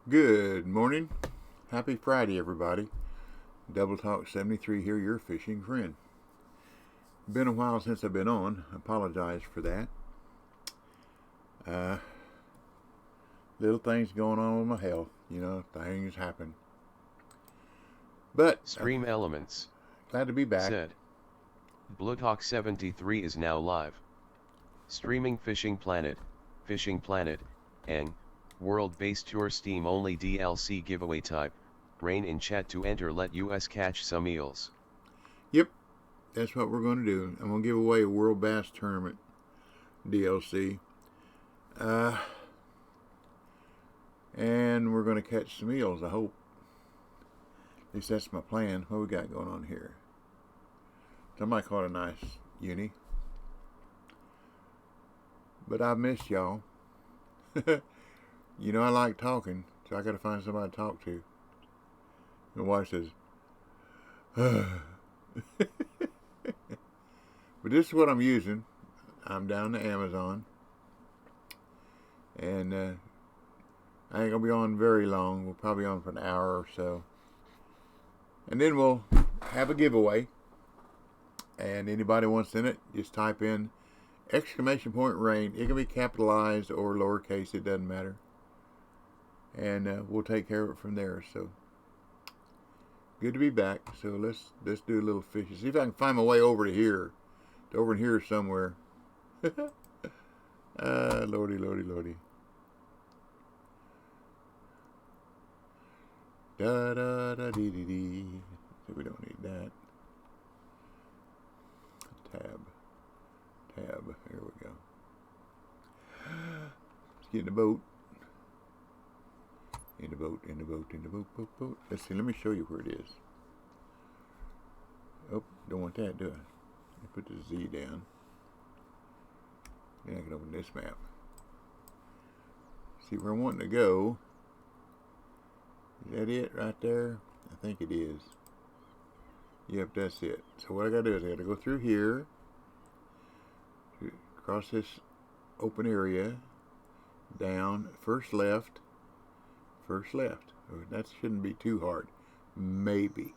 Good morning. Happy Friday, everybody. Double Talk 73 here, your fishing friend. Been a while since I've been on. Apologize for that. Uh, Little things going on with my health. Things happen. But Stream Elements glad to be back. said, Bloodhawk 73 is now live. Streaming Fishing Planet, and world-based tour Steam only DLC giveaway type. Rain in chat to enter. Let us catch some eels. Yep, that's what we're going to do. I'm going to give away a World Bass Tournament DLC. And we're going to catch some eels, I hope. At least that's my plan. What we got going on here? Somebody caught a nice uni. But I missed y'all. I like talking, so I got to find somebody to talk to. My wife says, but this is what I'm using. I'm down to Amazon. And I ain't going to be on very long. We'll probably be on for an hour or so. And then we'll have a giveaway. And anybody wants in it, just type in !rain. It can be capitalized or lowercase. It doesn't matter. And we'll take care of it from there. So good to be back. So let's do a little fishing. See if I can find my way over to here. Over in here somewhere. Lordy, lordy, lordy. Da da da dee dee dee. So we don't need that. Tab. Here we go. Let's get in the boat. In the boat. Let's see, let me show you where it is. Oh, don't want that, do I? Let me put the Z down. Then I can open this map. See where I'm wanting to go. Is that it right there? I think it is. Yep, that's it. So what I gotta do is I gotta go through here, across this open area, down, first left. Oh, that shouldn't be too hard. Maybe.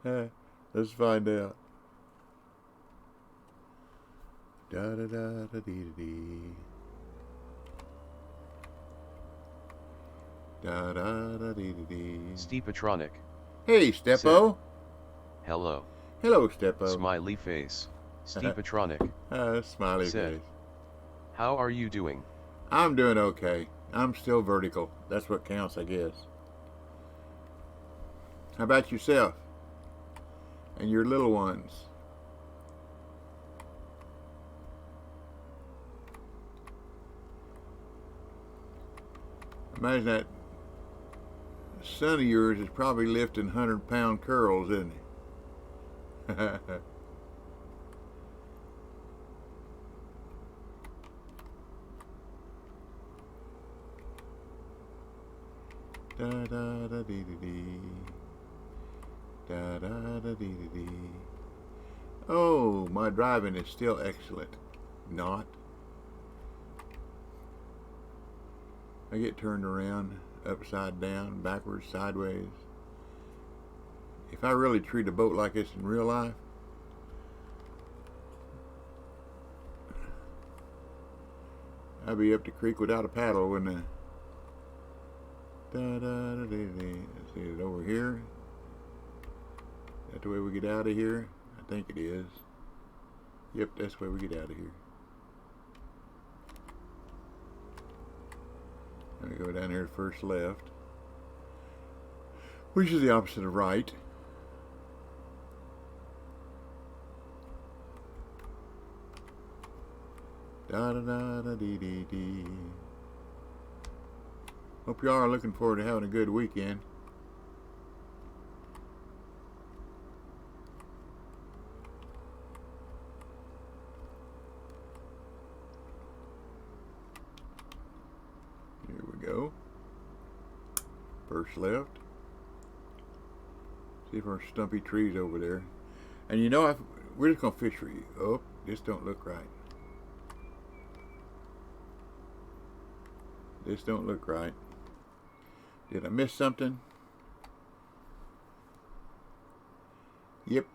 Let's find out. Da da da da dee dee. Da da da dee dee. Steepatronic. Hey, Steppo. Hello. Hello, Steppo. Smiley face. Steepatronic. Smiley said, face. How are you doing? I'm doing okay. I'm still vertical. That's what counts, I guess. How about yourself? And your little ones? Imagine that son of yours is probably lifting 100-pound curls, isn't he? Da da da dee dee dee. Da da da dee dee dee. Oh, my driving is still excellent. Not. I get turned around, upside down, backwards, sideways. If I really treat a boat like this in real life, I'd be up the creek without a paddle, wouldn't I? Da da da dee dee. Let's see it over here. Is that the way we get out of here? I think it is. Yep, that's the way we get out of here. I'm going to go down here to first left, which is the opposite of right. Da da da da dee dee dee. Hope y'all are looking forward to having a good weekend. Here we go. First left. See if there's stumpy trees over there. And we're just going to fish for you. Oh, this don't look right. This don't look right. Did I miss something? Yep.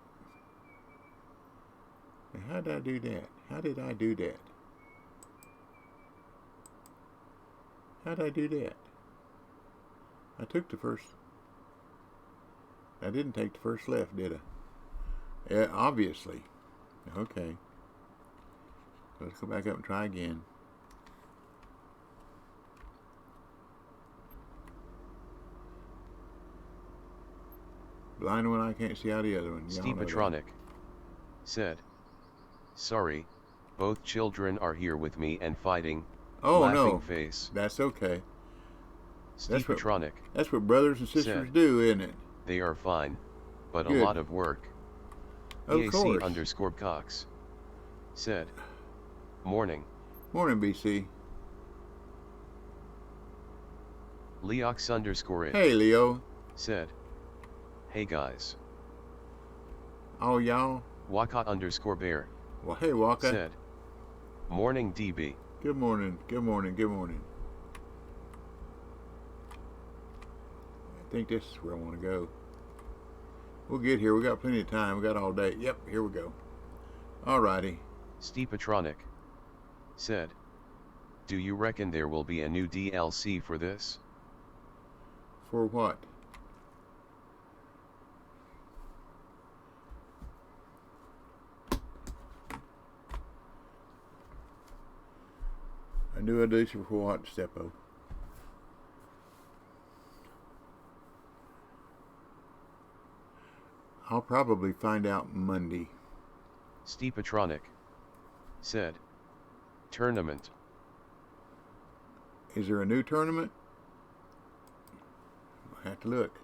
How did I do that? How did I do that? How did I do that? I took the first. I didn't take the first left, did I? Yeah, obviously. Okay. Let's go back up and try again. Blind one, I can't see out the other one. Steepatronic said, "Sorry, both children are here with me and fighting." Oh laughing no, face. That's okay. Steepatronic That's what brothers and sisters do, isn't it? They are fine, but Good. a lot of work. Of course. _Cox said, "Morning." Morning, BC. Leox_it Hey, Leo. said, "Hey guys." Oh, y'all. Waka_bear Well, hey, Waka. said, "Morning DB." Good morning. Good morning. Good morning. I think this is where I want to go. We'll get here. We got plenty of time. We got all day. Yep, here we go. Alrighty. Steepatronic said, "Do you reckon there will be a new DLC for this?" For what? A new edition for what, Steppo? I'll probably find out Monday. Steepatronic said, "Tournament." Is there a new tournament? I have to look.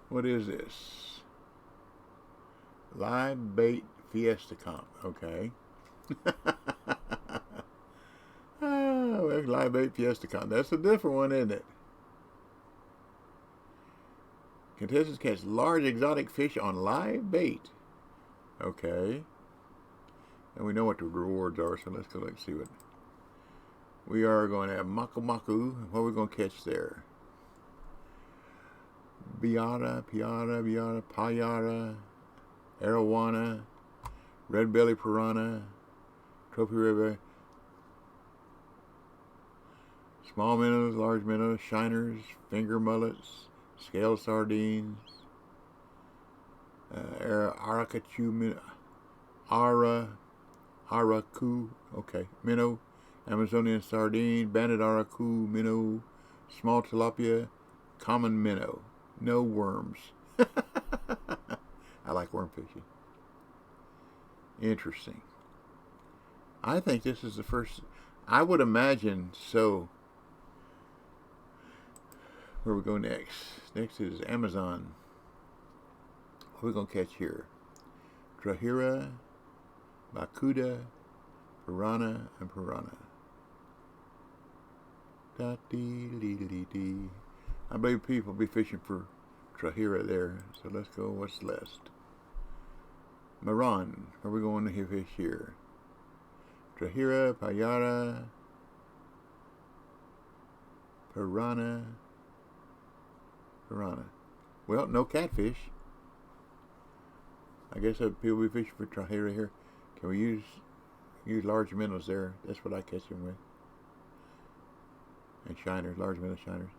What is this? Live Bait Fiesta Comp. Okay. Oh, Live Bait Fiesta Comp. That's a different one, isn't it? Contestants catch large exotic fish on live bait. Okay. And we know what the rewards are, so let's go look and see what. We are going to have Maku Maku. What are we going to catch there? Biata, Payara, Arowana, Red Belly Piranha, Trophy River, small minnows, large minnows, shiners, finger mullets, scale sardines, Araku, okay, minnow, Amazonian sardine, banded araku, minnow, small tilapia, common minnow, no worms. I like worm fishing. Interesting. I think this is the first. I would imagine so. Where we go next? Next is Amazon. What are we going to catch here? Trahira, Bakuda, Piranha, and Piranha. Da-dee-dee-dee-dee. I believe people will be fishing for Trahira there. So let's go. What's left? Maran. Where are we going to fish here? Trahira, Payara, Piranha. Well, no catfish. I guess people will be fishing for Trahira here. Can we use large minnows there? That's what I catch them with. And shiners, large minnow shiners.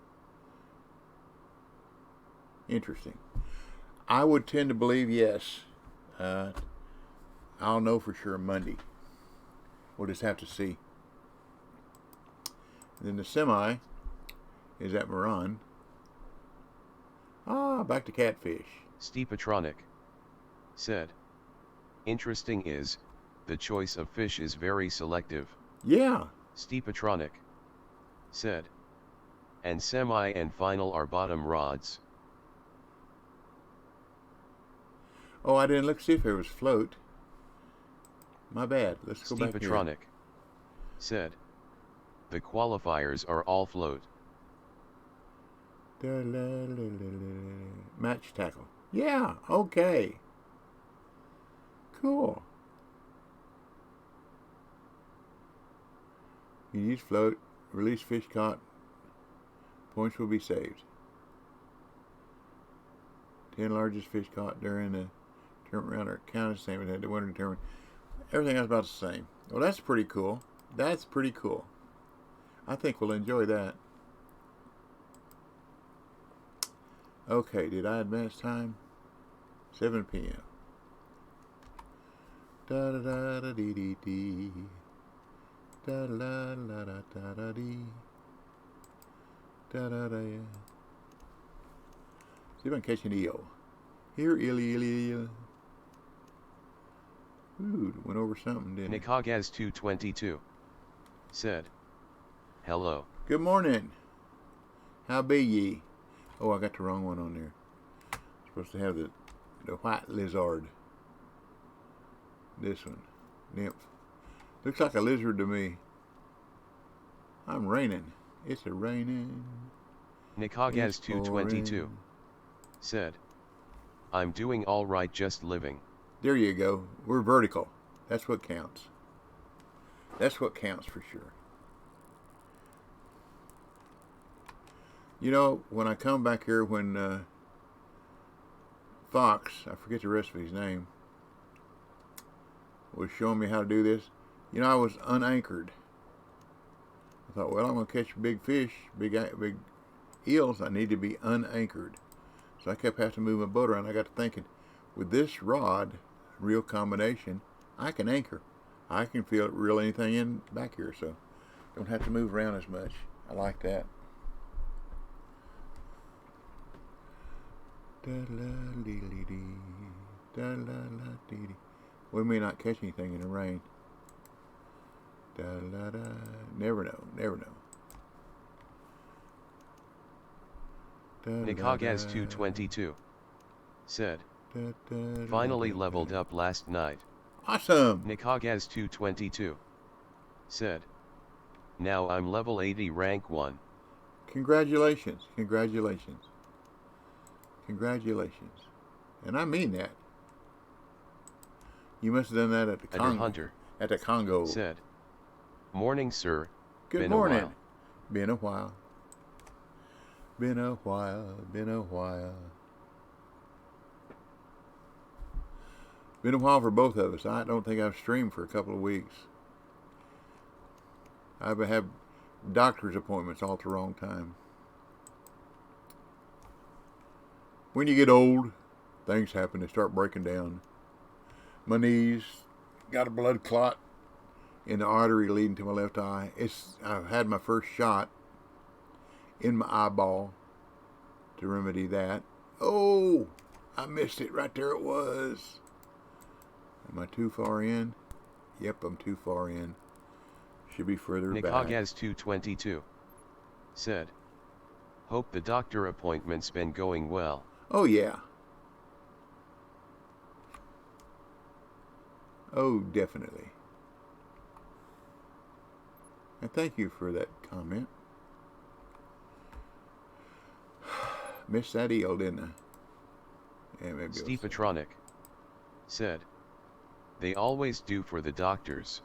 Interesting. I would tend to believe yes. I'll know for sure Monday. We'll just have to see. And then the semi is at Moran. Back to catfish. Steepatronic said, "Interesting is, the choice of fish is very selective." Yeah. Steepatronic said, "And semi and final are bottom rods." Oh, I didn't look see if there was float. My bad. Let's go back here. Steepatronic said, "The qualifiers are all float." Match tackle. Yeah, okay. Cool. can use float. Release fish caught. Points will be saved. 10 largest fish caught during the tournament round are counted the same as the winner tournament. Everything else about the same. Well, that's pretty cool. That's pretty cool. I think we'll enjoy that. Okay, did I advance time? 7 p.m. Da da da da dee dee dee. Da da da da da da dee. Da da da. See if I can catch an eel. Here, eel, eel, eel. Ooh, went over something, didn't it? Nikagaz222 said, "Hello. Good morning. How be ye?" Oh, I got the wrong one on there. Supposed to have the white lizard. This one, nymph. Looks like a lizard to me. I'm raining. It's a raining. Nikagaz222 said, "I'm doing all right, just living." There you go. We're vertical. That's what counts. That's what counts for sure. You know, when I come back here, when Fox, I forget the rest of his name, was showing me how to do this, you know, I was unanchored. I thought, well, I'm going to catch big fish, big eels. I need to be unanchored. So I kept having to move my boat around. I got to thinking, with this rod, reel combination, I can anchor. I can reel anything in back here, so don't have to move around as much. I like that. We may not catch anything in the rain. Never know, never know. Nikagaz222 said, "Finally leveled up last night." Awesome. Nikagaz222 said, "Now I'm level 80, rank 1. Congratulations, congratulations, congratulations. And I mean that. You must have done that at the Congo. Hunter At the Congo. said, "Morning, sir. Good Been morning. a while." Been a while. Been a while. Been a while. Been a while for both of us. I don't think I've streamed for a couple of weeks. I've had doctor's appointments all at the wrong time. When you get old, things happen. They start breaking down. My knees got a blood clot in the artery leading to my left eye. I've had my first shot in my eyeball to remedy that. Oh, I missed it. Right there it was. Am I too far in? Yep, I'm too far in. Should be further back. Nikagaz222 said, "Hope the doctor appointment's been going well." Oh, yeah. Oh, definitely. And thank you for that comment. Missed that eel, didn't I? Yeah, maybe. Steepatronic said, "They always do for the doctors."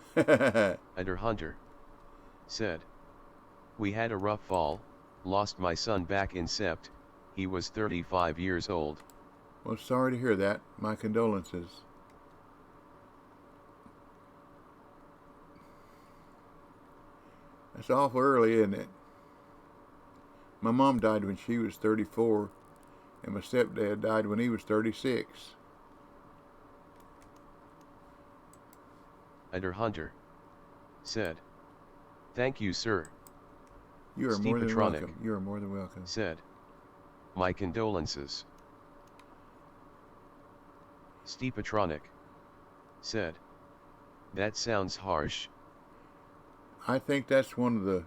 Under Hunter said, "We had a rough fall, lost my son back in Sept, he was 35 years old." Well, sorry to hear that. My condolences. That's awful early, isn't it? My mom died when she was 34, and my stepdad died when he was 36. Under Hunter said, "Thank you, sir." You are more than Steepatronic welcome. You are more than welcome. said, "My condolences." Steepatronic said, "That sounds harsh." I think that's one of the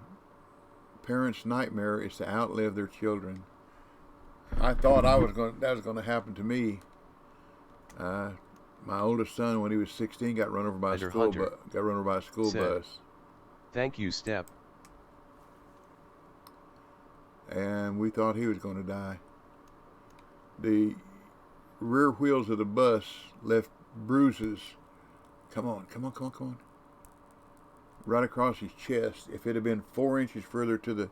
parents' nightmare is to outlive their children. I thought that was going to happen to me. My oldest son, when he was 16, got run over by a school bus. "Thank you, Step." And we thought he was going to die. The rear wheels of the bus left bruises. Come on. right across his chest. If it had been 4 inches further to the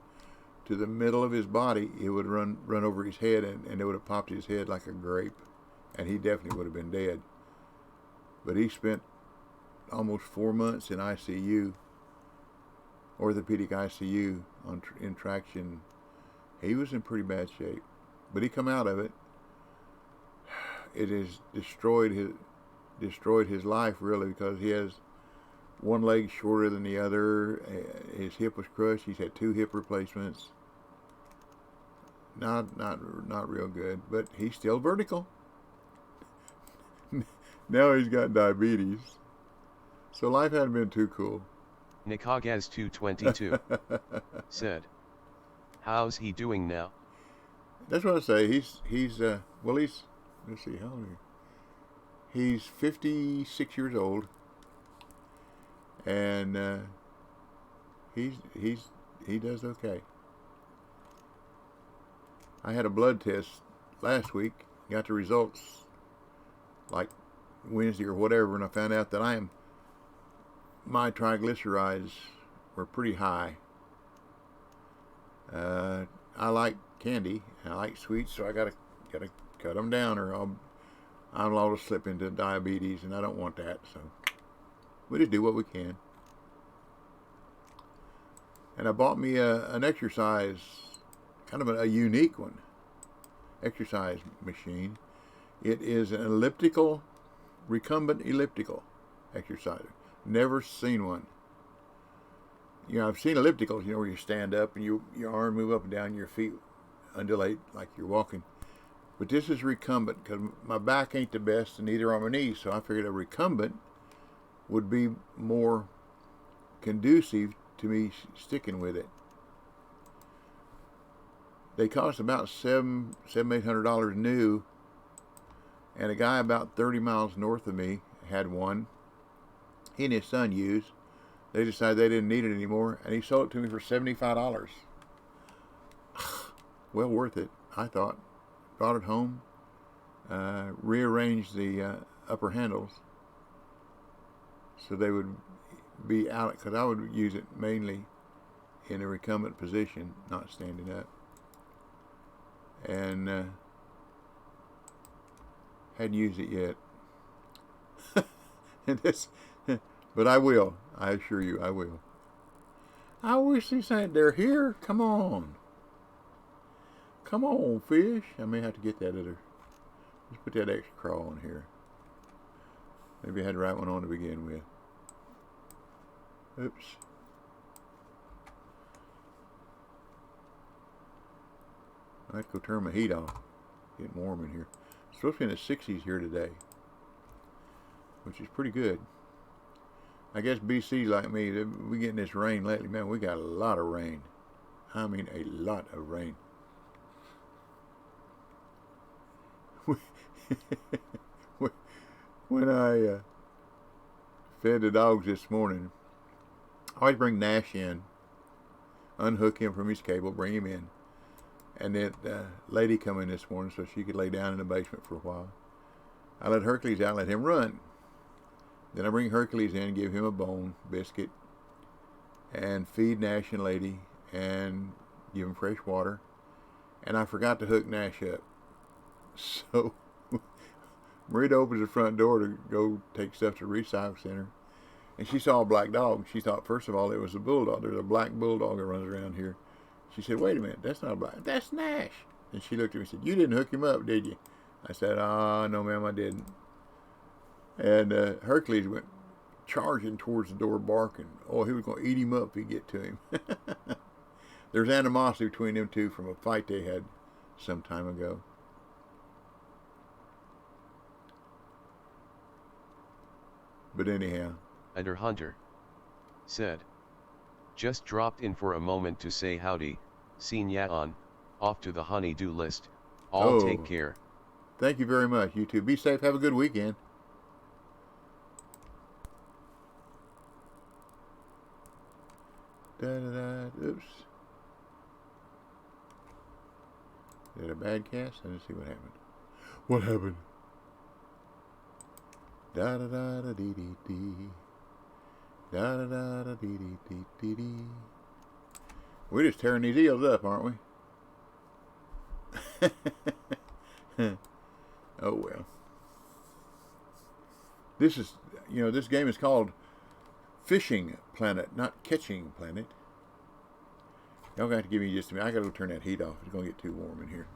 middle of his body, it would run over his head, and it would have popped his head like a grape, and he definitely would have been dead. But he spent almost 4 months in ICU, orthopedic ICU, in traction. He was in pretty bad shape, but he come out of it. It has destroyed his life, really, because he has one leg shorter than the other. His hip was crushed. He's had 2 hip replacements. Not real good, but he's still vertical. Now he's got diabetes. So life hadn't been too cool. Nikagaz222 said, "How's he doing now?" That's what I say. He's let's see, how old is he? He's 56 years old, and he does okay. I had a blood test last week, got the results like Wednesday or whatever, and I found out that my triglycerides were pretty high. I like candy, and I like sweets, so I gotta cut them down, or I'm liable to slip into diabetes, and I don't want that. So we just do what we can. And I bought me an exercise, kind of a unique one, exercise machine. It is an recumbent elliptical exerciser. Never seen one. You know, I've seen ellipticals, where you stand up and your arm move up and down, your feet undulate like you're walking. But this is recumbent, because my back ain't the best, and neither are my knees, so I figured a recumbent would be more conducive to me sticking with it. They cost about $800 new, and a guy about 30 miles north of me had one. He and his son used. They decided they didn't need it anymore, and he sold it to me for $75. Well worth it, I thought. Brought it home, rearranged the upper handles so they would be out, because I would use it mainly in a recumbent position, not standing up. And hadn't used it yet. And but I will. I assure you, I will. I wish they're here. Come on. Come on, fish. I may have to get that other. Let's put that extra crawl on here. Maybe I had the right one on to begin with. Oops. I have to go turn my heat off. Getting warm in here. It's supposed to be in the 60s here today, which is pretty good. I guess BC's like me. We getting this rain lately. Man, we got a lot of rain. I mean, a lot of rain. When I fed the dogs this morning, I always bring Nash in, unhook him from his cable, bring him in. And that lady come in this morning so she could lay down in the basement for a while. I let Hercules out, let him run. Then I bring Hercules in, give him a bone, biscuit, and feed Nash and Lady, and give him fresh water. And I forgot to hook Nash up. So Marita opens the front door to go take stuff to the recycle center, and she saw a black dog. She thought, first of all, it was a bulldog. There's a black bulldog that runs around here. She said, "Wait a minute, that's not a black, that's Nash." And she looked at me and said, "You didn't hook him up, did you?" I said, "No, ma'am, I didn't." And Hercules went charging towards the door, barking. Oh, he was going to eat him up if he get to him. There's animosity between them two from a fight they had some time ago. But anyhow. Under Hunter said, "Just dropped in for a moment to say howdy, seen ya on, off to the honey-do list, all take care." Thank you very much, you two. Be safe, have a good weekend. Oops. Did a bad cast? Let's see what happened. What happened? Da da da da dee dee dee. Da da da da dee dee dee dee dee. We're just tearing these eels up, aren't we? Oh well. This is, this game is called Fishing Planet, not Catching Planet. Y'all got to give me just a minute. I got to turn that heat off. It's going to get too warm in here.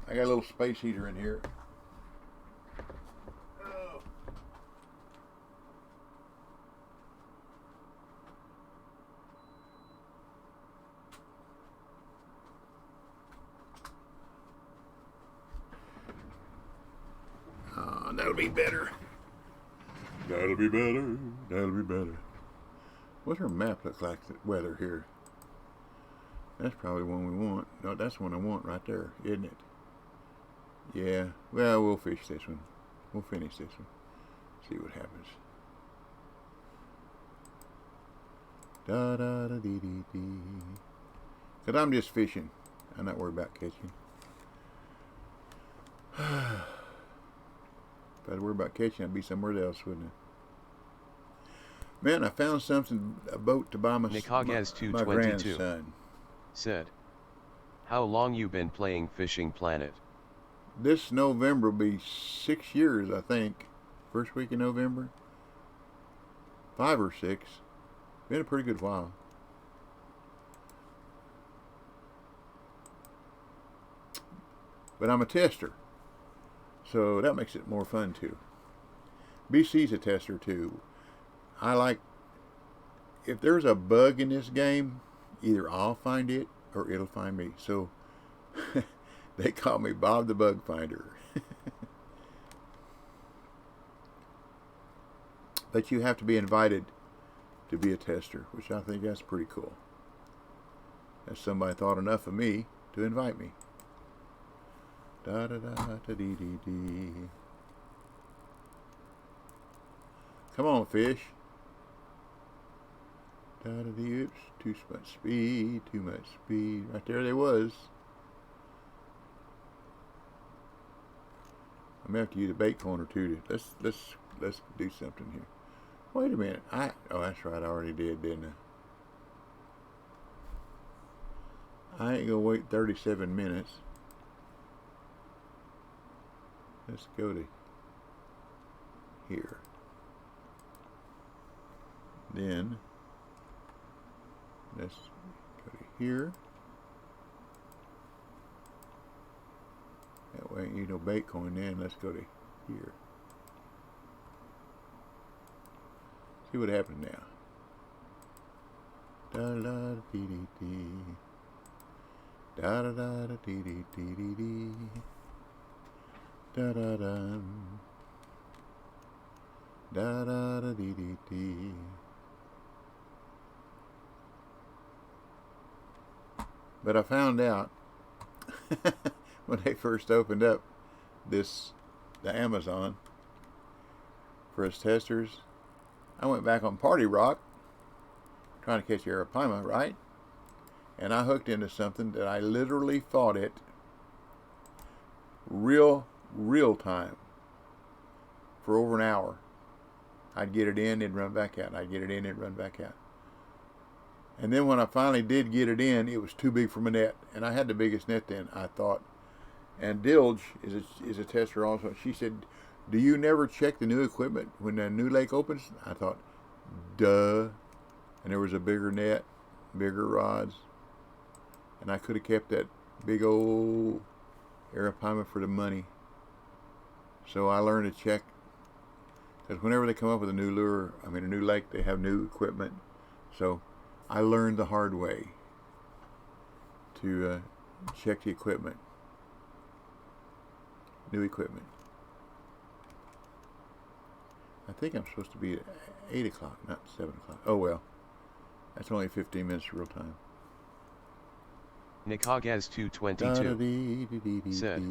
I got a little space heater in here. That'll be better. That'll be better. That'll be better. What's our map look like? The weather here. That's probably one we want. No, that's one I want right there, isn't it? Yeah. Well, we'll fish this one. We'll finish this one. See what happens. Da da da dee dee dee. Cause I'm just fishing. I'm not worried about catching. If I'd worry about catching, I'd be somewhere else, wouldn't it? Man, I found something, a boat to buy my grandson. Said, how long you been playing Fishing Planet? This November will be 6 years, I think. First week in November. 5 or 6. Been a pretty good while. But I'm a tester. So that makes it more fun too. BC's a tester too. I like, if there's a bug in this game, either I'll find it or it'll find me. So they call me Bob the Bug Finder. But you have to be invited to be a tester, which I think that's pretty cool. That somebody thought enough of me to invite me. Da da da da dee dee dee. Come on, fish. Da da dee. Oops, too much speed. Too much speed. Right there, they was. I'm gonna have to use a bait corner too. Let's do something here. Wait a minute. Oh, that's right. I already did, didn't I? I ain't gonna wait 37 minutes. Let's go to here. Then let's go to here. That way ain't need no bait coin then. Let's go to here. See what happens now. Da da dee dee dee. Da da da dee dee dee dee dee. Da da da. Da da da dee dee dee. But I found out when they first opened up the Amazon for us testers, I went back on Party Rock trying to catch Arapaima, right? And I hooked into something that I literally fought it real time for over an hour. I'd get it in, it'd run back out. I'd get it in, it'd run back out. And then when I finally did get it in, it was too big for my net. And I had the biggest net then, I thought. And Dilge is a tester also. She said, do you never check the new equipment when the new lake opens? I thought, duh. And there was a bigger net, bigger rods. And I could have kept that big old Arapaima for the money. So I learned to check. Because whenever they come up with a new lure, a new lake, they have new equipment. So I learned the hard way to check the equipment. New equipment. I think I'm supposed to be at 8 o'clock, not 7 o'clock. Oh well. That's only 15 minutes real time. Nikagaz222 said,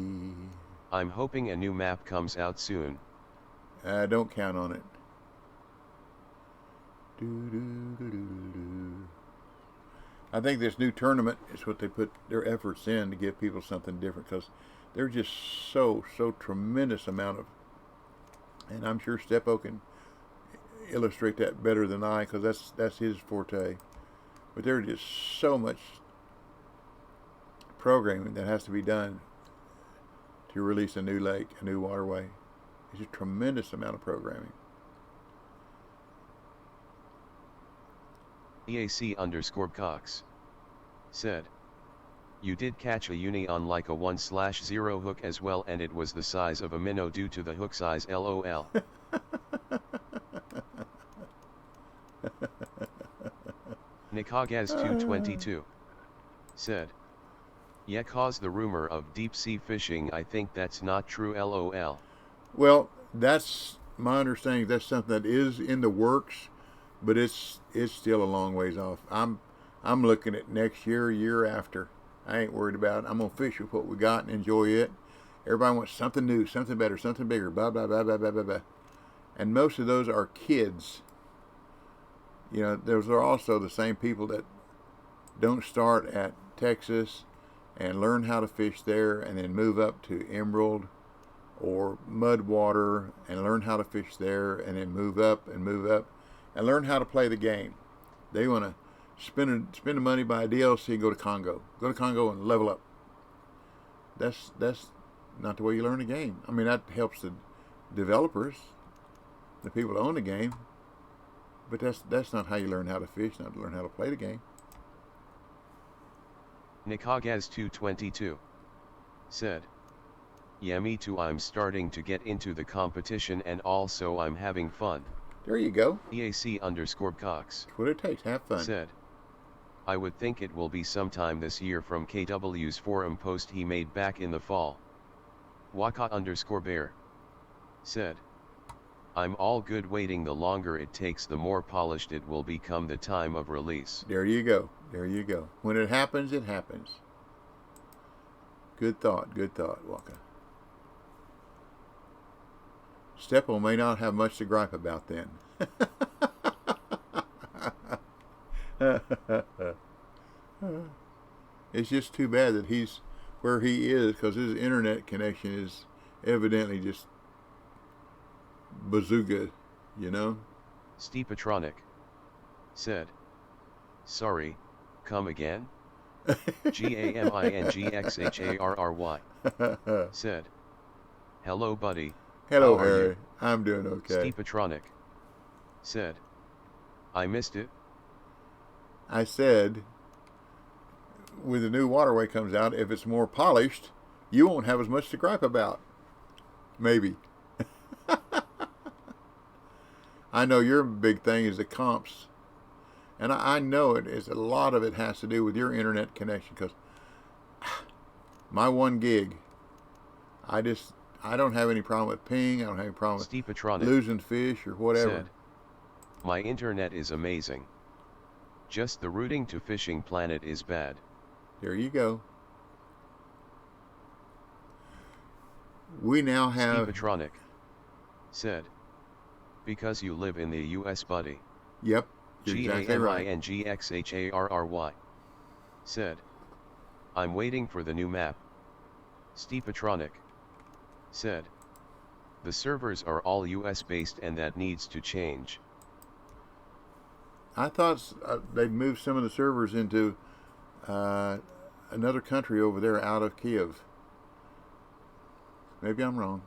I'm hoping a new map comes out soon. Don't count on it. I think this new tournament is what they put their efforts in to give people something different, because there's just so tremendous amount of, and I'm sure Steppo can illustrate that better than I, because that's his forte. But there's just so much programming that has to be done to release a new lake, a new waterway. It's a tremendous amount of programming. EAC_Cox said, "You did catch a uni on like a 1/0 hook as well, and it was the size of a minnow due to the hook size, lol." Nikagaz222 said, "Yeah, cause the rumor of deep sea fishing, I think that's not true, lol." Well, that's my understanding. That's something that is in the works, but it's still a long ways off. I'm looking at next year, year after. I ain't worried about it. I'm gonna fish with what we got and enjoy it. Everybody wants something new, something better, something bigger, blah blah blah blah blah blah blah. And most of those are kids. You know, those are also the same people that don't start at Texas and learn how to fish there and then move up to Emerald or Mudwater and learn how to fish there and then move up and learn how to play the game. They want to spend the money, buy a DLC, go to Congo and level up. That's not the way you learn a game. I mean, that helps the developers, the people that own the game, but that's not how you learn how to fish, not to learn how to play the game. Nikagaz222 said, "Yeah, me too, I'm starting to get into the competition and also I'm having fun." There you go. EAC_Cox. That's what it takes, have fun. Said, "I would think it will be sometime this year from KW's forum post he made back in the fall." Waka_Bear said, "I'm all good waiting. The longer it takes, the more polished it will become the time of release." There you go. There you go. When it happens, it happens. Good thought, Waka. Steppo may not have much to gripe about then. It's just too bad that he's where he is, because his internet connection is evidently just bazooka, you know? Steepatronic said, "Sorry, come again?" GAMINGXHARRY said, "Hello buddy, Hello how are Harry, you?" I'm doing okay. Steepatronic said, "I missed it." I said, when the new waterway comes out, if it's more polished, you won't have as much to gripe about. Maybe. I know your big thing is the comps. And I know it is, a lot of it has to do with your internet connection, because my 1 gig, I don't have any problem with ping. I don't have any problem with losing fish or whatever. Said, "My internet is amazing. Just the routing to Fishing Planet is bad." There you go. We now have... Steepatronic said, "Because you live in the US, buddy." Yep, you're exactly right. GAMINGXHARRY said, "I'm waiting for the new map." Steepatronic said, "The servers are all US based and that needs to change." I thought they'd moved some of the servers into another country over there out of Kiev. Maybe I'm wrong.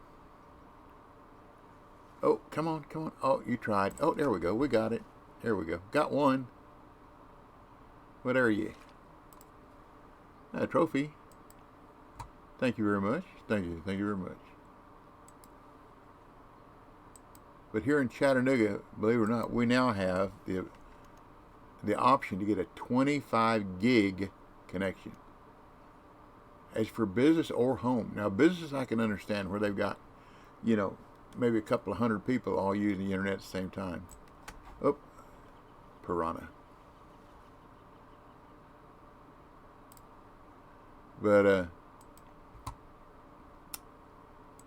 Oh, come on. Oh, you tried. Oh, there we go. We got it. There we go. Got one. What are you? A trophy. Thank you very much. Thank you very much. But here in Chattanooga, believe it or not, we now have the option to get a 25 gig connection. As for business or home. Now, business I can understand, where they've got, you know, maybe a couple of hundred people all using the internet at the same time. Oh, piranha. But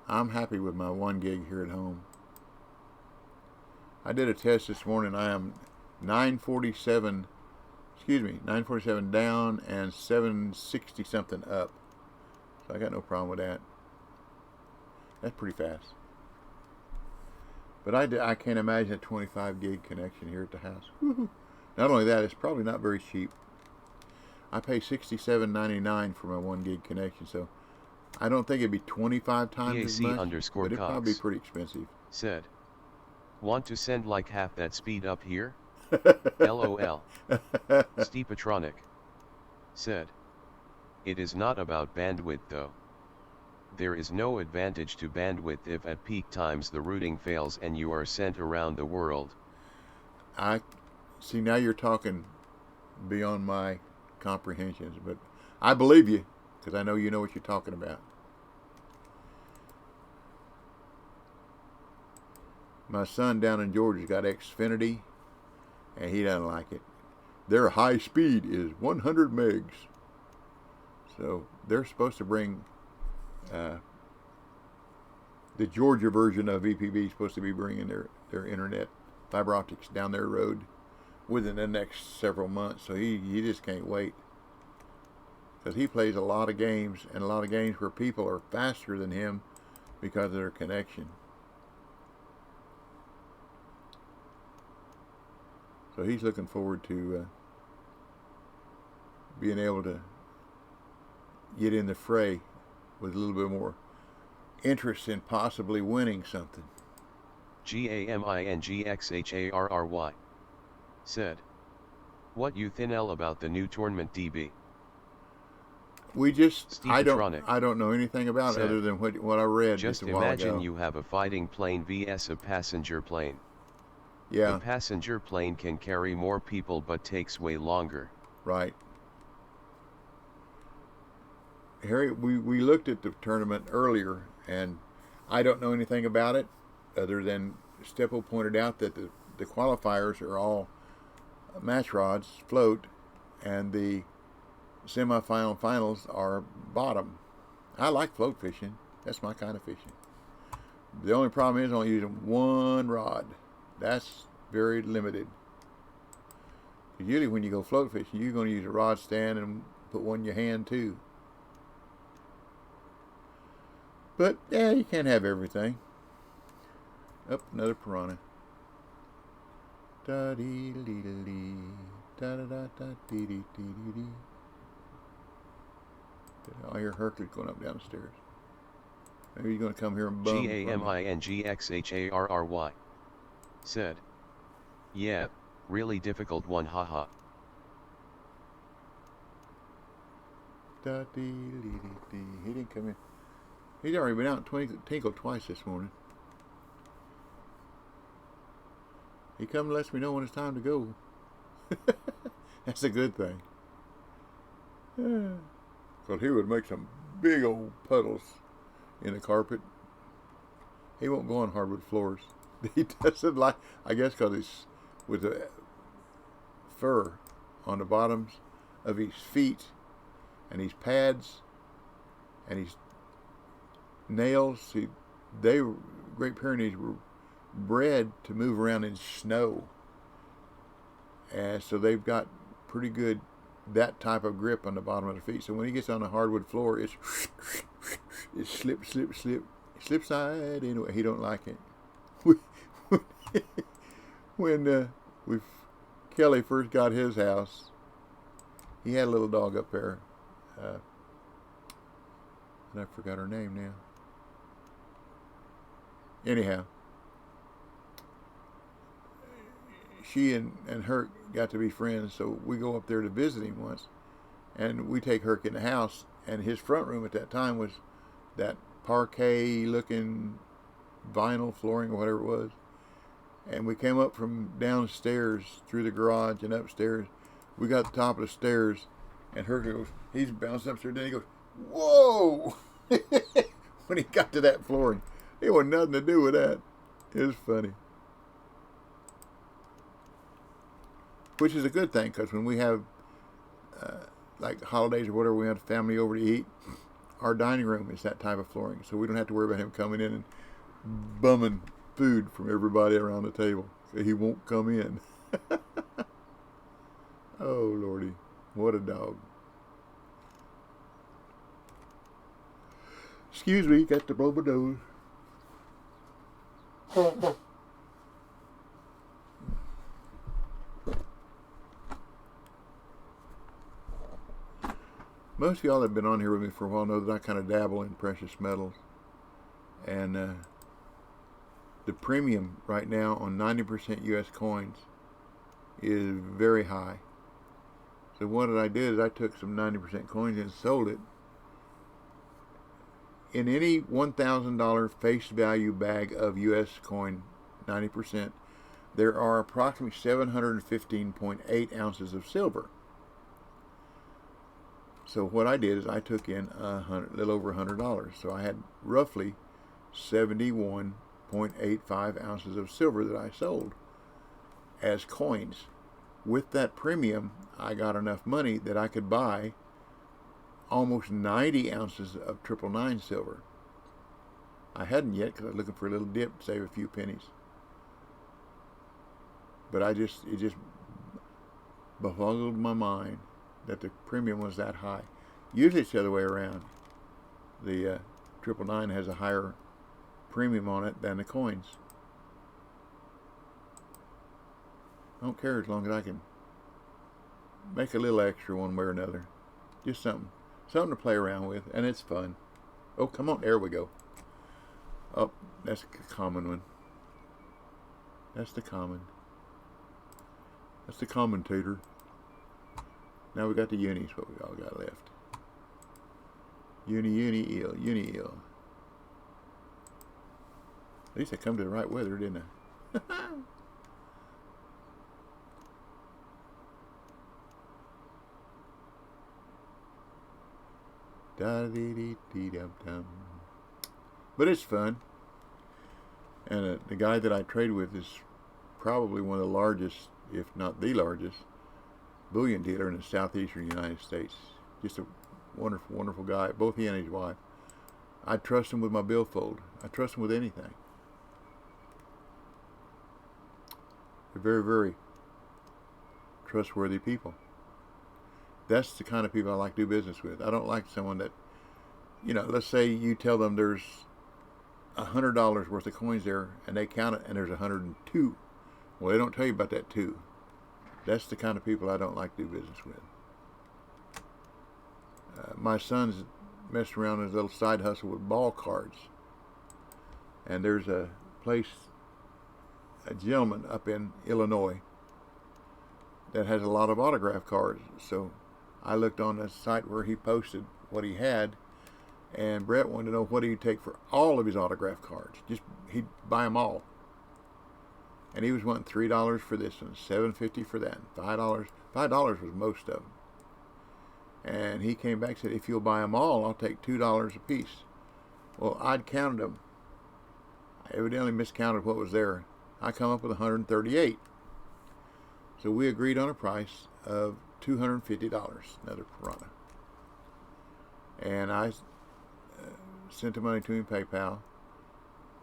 I'm happy with my 1 gig here at home. I did a test this morning. I am 947 down and 760 something up. So I got no problem with that. That's pretty fast. But I can't imagine a 25 gig connection here at the house. Not only that, it's probably not very cheap. I pay $67.99 for my 1 gig connection, so I don't think it'd be 25 times as much, but it'd probably be pretty expensive. Said, want to send like half that speed up here? LOL. Steepatronic said, it is not about bandwidth though. There is no advantage to bandwidth if at peak times the routing fails and you are sent around the world. I see, now you're talking beyond my comprehensions, but I believe you because I know you know what you're talking about. My son down in Georgia's got Xfinity, and he doesn't like it. Their high speed is 100 megs. So they're supposed to bring the Georgia version of EPB is supposed to be bringing their internet fiber optics down their road within the next several months. So he just can't wait, because he plays a lot of games, and a lot of games where people are faster than him because of their connection. So he's looking forward to being able to get in the fray with a little bit more interest in possibly winning something. GAMINGXHARRY said, what you thin L about the new tournament DB? We just, I Steepatronic don't know anything about it other than what I read just a while ago. imagine you have a fighting plane vs a passenger plane. Yeah. The passenger plane can carry more people but takes way longer. Right. Harry, we looked at the tournament earlier, and I don't know anything about it other than Steppo pointed out that the qualifiers are all match rods, float, and the semifinal and finals are bottom. I like float fishing. That's my kind of fishing. The only problem is only using one rod. That's very limited. Usually when you go float fishing, you're going to use a rod stand and put one in your hand too. But yeah, you can't have everything. Up, another piranha. Da dee dee dee da da da da dee dee dee dee. I hear Hercules going up down the stairs. Maybe he's going to come here and bum. GAMINGXHARRY said, yeah, really difficult one, haha. Da dee dee dee dee. He didn't come in. He's already been out and tinkled twice this morning. He comes and lets me know when it's time to go. That's a good thing. Because he would make some big old puddles in the carpet. He won't go on hardwood floors. He doesn't like, I guess because he's with the fur on the bottoms of his feet and his pads and his nails. Great Pyrenees were bred to move around in snow, and so they've got pretty good that type of grip on the bottom of the feet. So when he gets on the hardwood floor, it's slip, slide. Anyway, he don't like it. When Kelly first got his house, he had a little dog up there, and I forgot her name now. Anyhow, she and Herc got to be friends, so we go up there to visit him once, and we take Herc in the house, and his front room at that time was that parquet looking vinyl flooring or whatever it was. And we came up from downstairs through the garage and upstairs. We got to the top of the stairs, and Herc goes, he's bouncing upstairs, then he goes, whoa! When he got to that flooring. It was nothing to do with that. It was funny. Which is a good thing, because when we have like holidays or whatever, we have family over to eat, our dining room is that type of flooring, so we don't have to worry about him coming in and bumming food from everybody around the table. So he won't come in. Oh Lordy, what a dog. Excuse me, got to blow my nose. Most of y'all that have been on here with me for a while know that I kind of dabble in precious metals. And the premium right now on 90% US coins is very high. So what I did is I took some 90% coins and sold it. In any $1,000 face value bag of US coin 90%, there are approximately 715.8 ounces of silver. So what I did is I took in a little over $100. So I had roughly 71.85 ounces of silver that I sold as coins. With that premium, I got enough money that I could buy almost 90 ounces of 999 silver. I hadn't yet because I was looking for a little dip to save a few pennies. But it just befuddled my mind that the premium was that high. Usually it's the other way around. The 999 has a higher premium on it than the coins. I don't care as long as I can make a little extra one way or another. Just something to play around with, and it's fun. Oh, come on, there we go. Oh, that's a common one. That's the commentator. Now we got the unis, what we all got left. Uni, eel. At least I come to the right weather, didn't I? Da-dee-dee-dee-dum-dum. But it's fun. And the guy that I trade with is probably one of the largest, if not the largest, bullion dealer in the southeastern United States. Just a wonderful, wonderful guy, both he and his wife. I trust him with my billfold. I trust him with anything. They're very, very trustworthy people. That's the kind of people I like to do business with. I don't like someone that, let's say you tell them there's $100 worth of coins there, and they count it, and there's 102. Well, they don't tell you about that 2. That's the kind of people I don't like to do business with. My son's messing around in his little side hustle with ball cards. And there's a gentleman up in Illinois that has a lot of autograph cards. So I looked on the site where he posted what he had, and Brett wanted to know what he'd take for all of his autograph cards. He'd buy them all. And he was wanting $3 for this one, $7.50 for that, and $5. $5 was most of them. And he came back and said, if you'll buy them all, I'll take $2 a piece. Well, I'd counted them. I evidently miscounted what was there. I come up with 138. So we agreed on a price of $250, another piranha. And I sent the money to him, PayPal.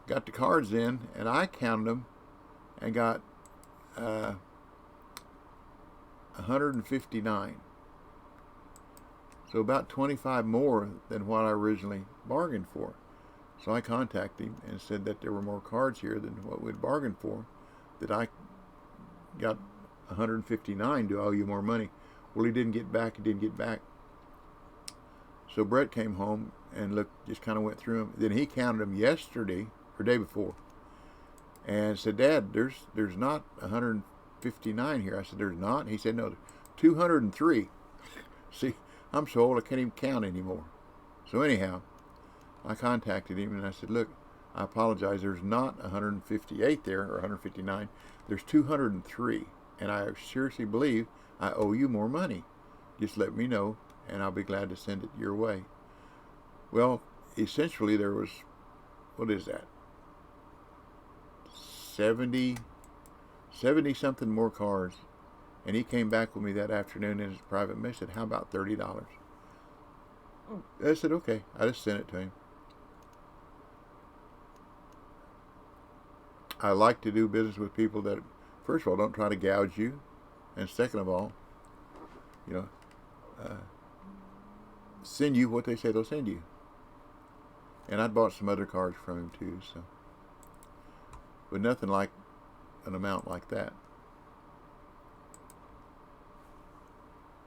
Got the cards in, and I counted them and got 159. So about 25 more than what I originally bargained for. So I contacted him and said that there were more cards here than what we'd bargained for, that I got 159, do I owe you more money? Well, he didn't get back. So Brett came home and just kind of went through them. Then he counted them yesterday, or day before, and said, Dad, there's not 159 here. I said, there's not? And he said, no, 203. See, I'm so old I can't even count anymore. So anyhow, I contacted him and I said, look, I apologize. There's not 158 there, or 159. There's 203. And I seriously believe I owe you more money. Just let me know, and I'll be glad to send it your way. Well, essentially there was, what is that? 70 something more cards. And he came back with me that afternoon in his private message, said, how about $30? I said, okay. I just sent it to him. I like to do business with people that, first of all, don't try to gouge you. And second of all, send you what they say they'll send you. And I bought some other cards from him too, so. But nothing like an amount like that.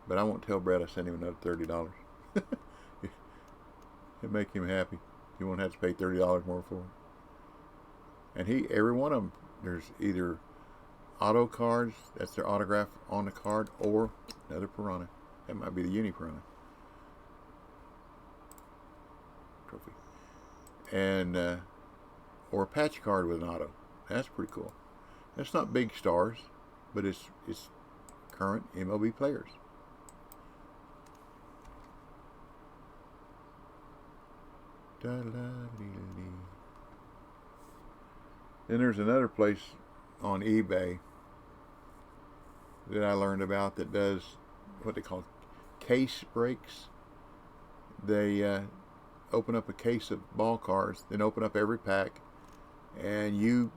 But I won't tell Brett I sent him another $30. It'll make him happy. He won't have to pay $30 more for it. And every one of them, there's either auto cards, that's their autograph on the card, or another piranha. That might be the Uni Piranha trophy. And, or a patch card with an auto. That's pretty cool. That's not big stars, but it's current MLB players. Then there's another place on eBay that I learned about that does what they call case breaks. They open up a case of ball cards, then open up every pack, and you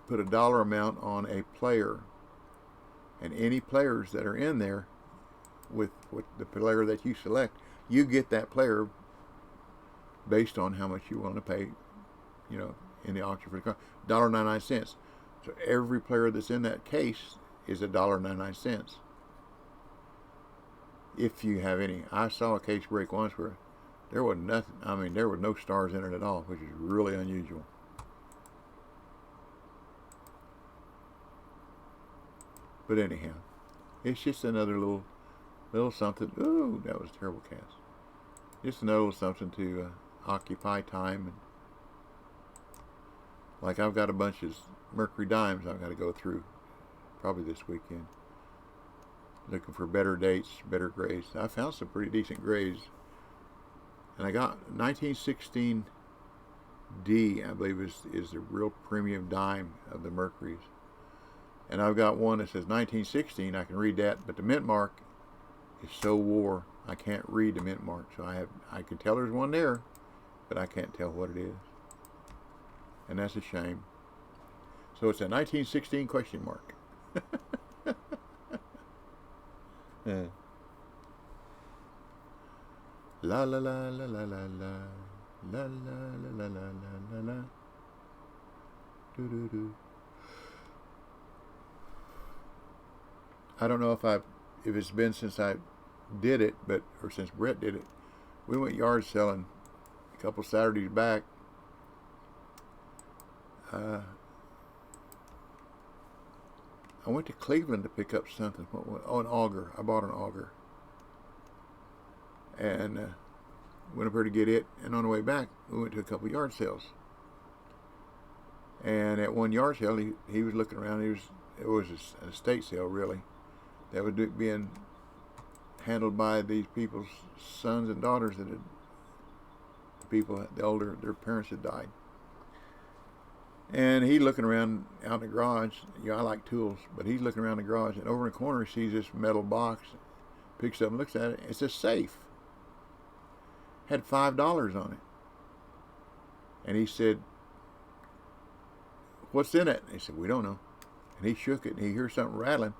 put a dollar amount on a player, and any players that are in there with the player that you select, you get that player based on how much you want to pay, in the auction for the card. $1.99. So every player that's in that case is $1.99. If you have any. I saw a case break once where there was nothing. I mean, there were no stars in it at all, which is really unusual. But anyhow, it's just another little something. Ooh, that was a terrible cast. Just another little something to occupy time. And like I've got a bunch of Mercury dimes I've got to go through probably this weekend, looking for better dates, better grades. I found some pretty decent grades, and I got 1916 D, I believe is the real premium dime of the Mercuries. And I've got one that says 1916. I can read that, but the mint mark is so wore I can't read the mint mark. So I can tell there's one there, but I can't tell what it is, and that's a shame. So it's a 1916 question mark. La la la la la la la la la la la la la la. Do do do. I don't know if it's been since I did it, or since Brett did it. We went yard selling a couple Saturdays back. I went to Cleveland to pick up something. An auger. I bought an auger. And went up there to get it. And on the way back, we went to a couple yard sales. And at one yard sale, he was looking around. It was an estate sale, really, that was being handled by these people's sons and daughters that their parents had died. And he looking around out in the garage. I like tools, but he's looking around the garage, and over in the corner he sees this metal box, picks it up and looks at it. It's a safe. Had $5 on it. And he said, "What's in it?" And he said, "We don't know." And he shook it, and he hears something rattling,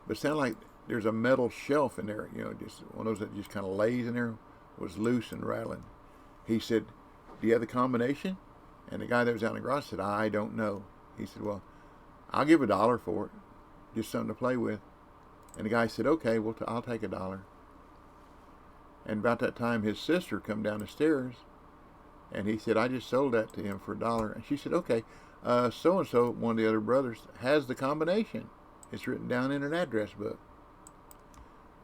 but it sounded like there's a metal shelf in there, just one of those that just kind of lays in there, was loose and rattling. He said, "Do you have the combination?" And the guy that was out in the garage said, "I don't know." He said, "Well, I'll give $1 for it, just something to play with." And the guy said, "Okay, well, I'll take $1." And about that time, his sister come down the stairs, and he said, "I just sold that to him for $1." And she said, "Okay, so-and-so, one of the other brothers, has the combination. It's written down in an address book."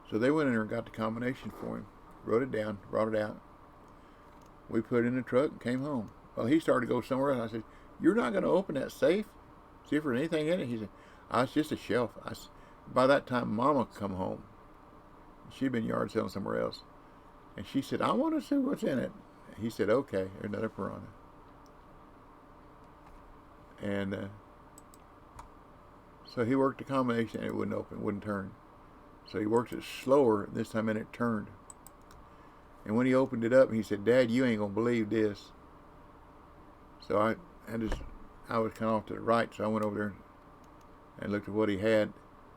So they went in there and got the combination for him, wrote it down, brought it out. We put it in the truck and came home. Well, he started to go somewhere else. I said, "You're not going to open that safe? See if there's anything in it?" He said, "It's just a shelf." By that time, Mama come home. She'd been yard selling somewhere else. And she said, "I want to see what's in it." He said, "Okay, there's another piranha." And so he worked the combination, and it wouldn't open, wouldn't turn. So he worked it slower this time, and it turned. And when he opened it up, he said, "Dad, you ain't gonna believe this." So I was kind of off to the right, so I went over there and looked at what he had.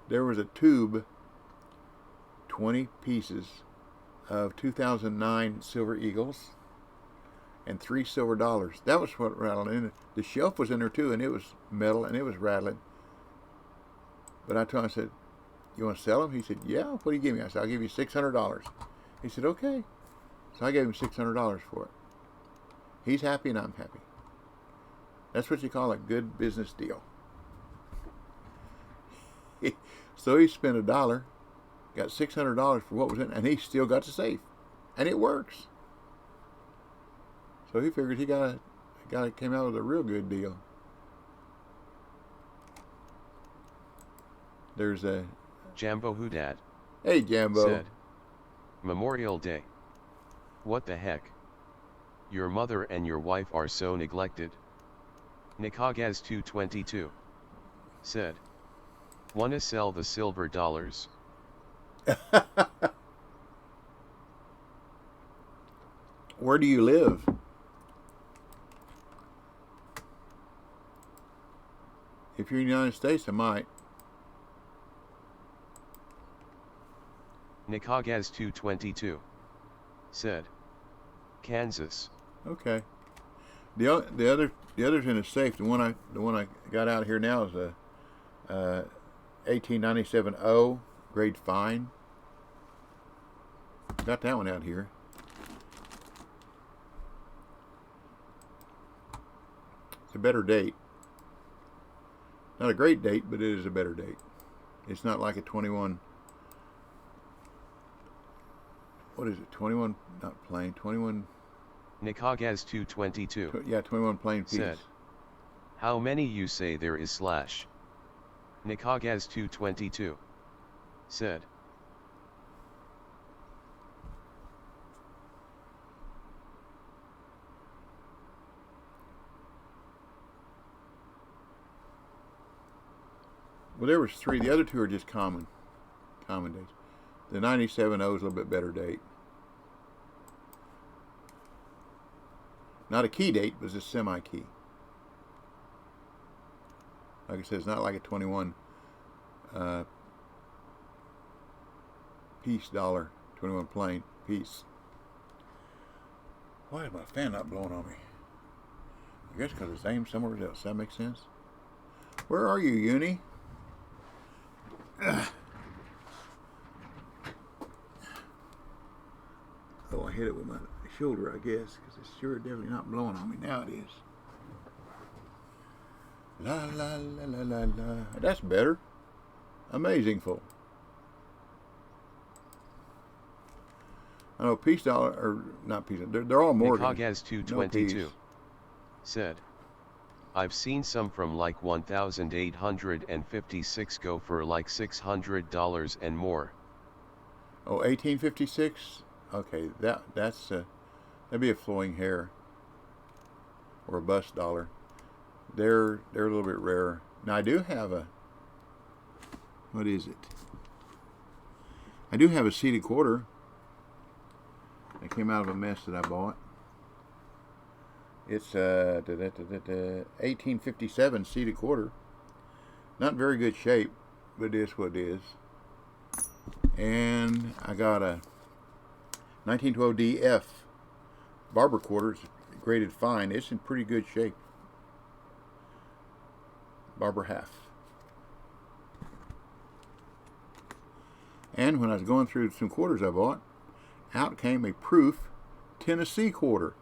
There was a tube, 20 pieces of 2009 Silver Eagles, and 3 silver dollars. That was what rattled in it. The shelf was in there too, and it was metal, and it was rattling. But I told him, I said, "You want to sell them?" He said, "Yeah." "What do you give me?" I said, "I'll give you $600. He said, okay. So I gave him $600 for it. He's happy and I'm happy. That's what you call a good business deal. So he spent $1, got $600 for what was in it, and he still got the safe. And it works. So he figured he came out with a real good deal. There's a Jambo Hudat. Hey Jambo. Said, Memorial Day. What the heck? Your mother and your wife are so neglected. Nikagaz 222. Said, wanna sell the silver dollars? Where do you live? If you're in the United States, I might. Nikagaz 222. Said, Kansas. Okay. The other's in a safe. The one I got out here now is a 1897 O grade fine. Got that one out here. It's a better date. Not a great date, but it is a better date. It's not like a 21. What is it? 21, not plain. 21. Nikagaz 222. Yeah, 21 plain piece. Said, how many you say there is slash? Nikagaz 222. Said, well, there was 3. The other 2 are just common dates. The 97 O is a little bit better date. Not a key date, but it's a semi-key. Like I said, it's not like a 21 piece dollar, 21 plain piece. Why is my fan not blowing on me? I guess because it's aimed somewhere else. Does that make sense? Where are you, Uni? Oh, I hit it with my shoulder, I guess, because it's sure definitely not blowing on me. Now it is. La la la la la la. That's better. Amazing full. I know peace dollar, or not peace, they're all Morgan. Nikagaz 222. Said, I've seen some from like 1,856 go for like $600 and more. Oh, 1856? Okay, that's that'd be a flowing hair or a bust dollar. They're a little bit rarer. Now I do have a, what is it? I do have a seated quarter that came out of a mess that I bought. It's 1857 seated quarter. Not very good shape, but it is what it is. And I got a 1912 DF barber quarter. It's graded fine. It's in pretty good shape. Barber half. And when I was going through some quarters I bought, out came a proof Tennessee quarter,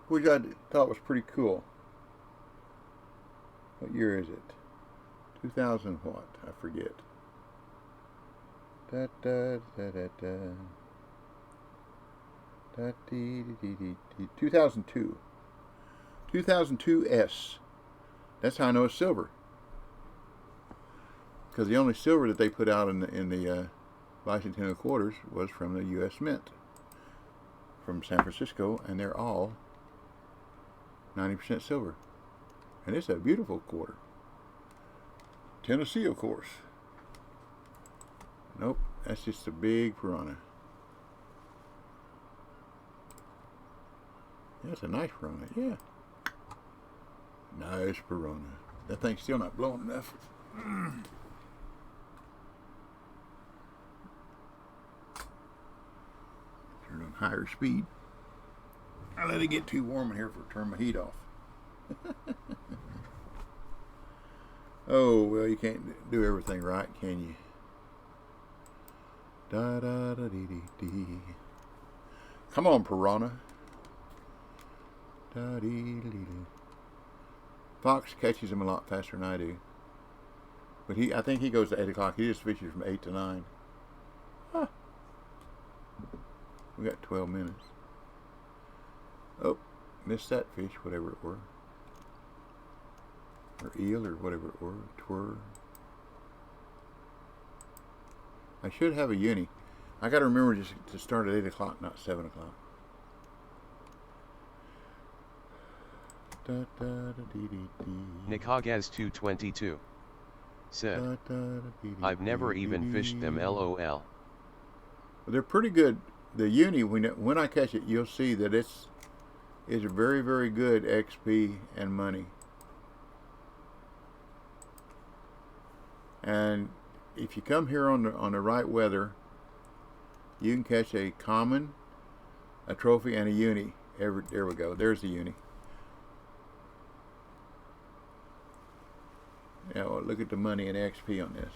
which I thought was pretty cool. What year is it? 2000 what? I forget. 2002. 2002 S. That's how I know it's silver. Because the only silver that they put out in the bicentennial quarters was from the U.S. Mint, from San Francisco, and they're all 90% silver. And it's a beautiful quarter. Tennessee, of course. Nope, that's just a big piranha. Yeah, it's a nice piranha, yeah. Nice piranha. That thing's still not blowing enough. Turn on higher speed. I let it get too warm in here for turn my heat off. Oh, well, you can't do everything right, can you? Da da da dee dee dee. Come on, piranha. Da dee dee dee. Fox catches him a lot faster than I do. But I think he goes to 8 o'clock. He just fishes from 8 to 9. Huh. We got 12 minutes. Oh, missed that fish, whatever it were. Or eel, or whatever it were. Twir. I should have a uni. I got to remember just to start at 8 o'clock, not 7 o'clock. Da, da, da, dee, dee, dee. Nikagaz 222 said, I've never even fished them LOL. Well, they're pretty good. The uni, when I catch it, you'll see that it's a very, very good XP and money. And if you come here on the right weather, you can catch a common, a trophy, and a uni. There we go. There's the uni. Yeah, well, look at the money and XP on this.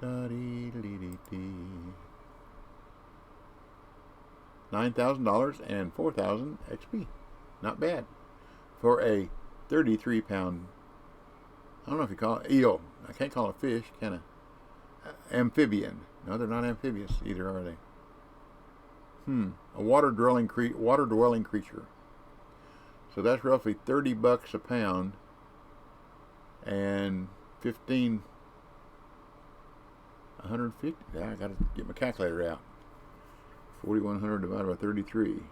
$9,000 and 4,000 XP. Not bad for a 33-pound. I don't know if you call it eel. I can't call it fish, can I? Amphibian. No, they're not amphibious either, are they? A water-dwelling creature. So that's roughly $30 a pound. And 150. Yeah, I gotta get my calculator out. 4,100 divided by 33.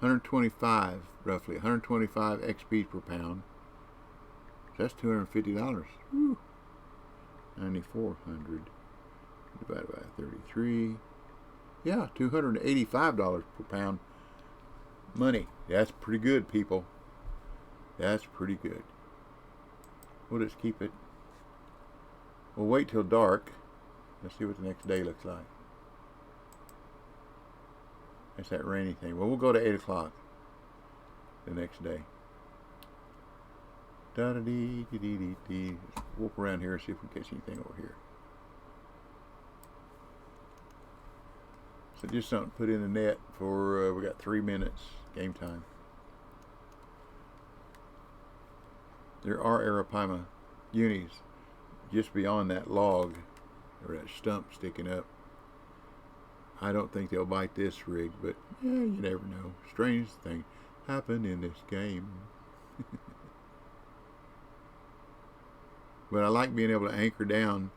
$125, roughly 125 XP per pound. So that's $250. Woo. 9,400 divided by 33. Yeah, $285 per pound. Money. That's pretty good, people. That's pretty good. We'll just keep it. We'll wait till dark. Let's see what the next day looks like. That's that rainy thing. Well, we'll go to 8 o'clock the next day. Da da dee dee dee dee dee. Let's walk around here and see if we catch anything over here. So just something to put in the net for, we got 3 minutes game time. There are Arapaima unis just beyond that log or that stump sticking up. I don't think they'll bite this rig, but yeah, you never know. Strange things happen in this game. But I like being able to anchor down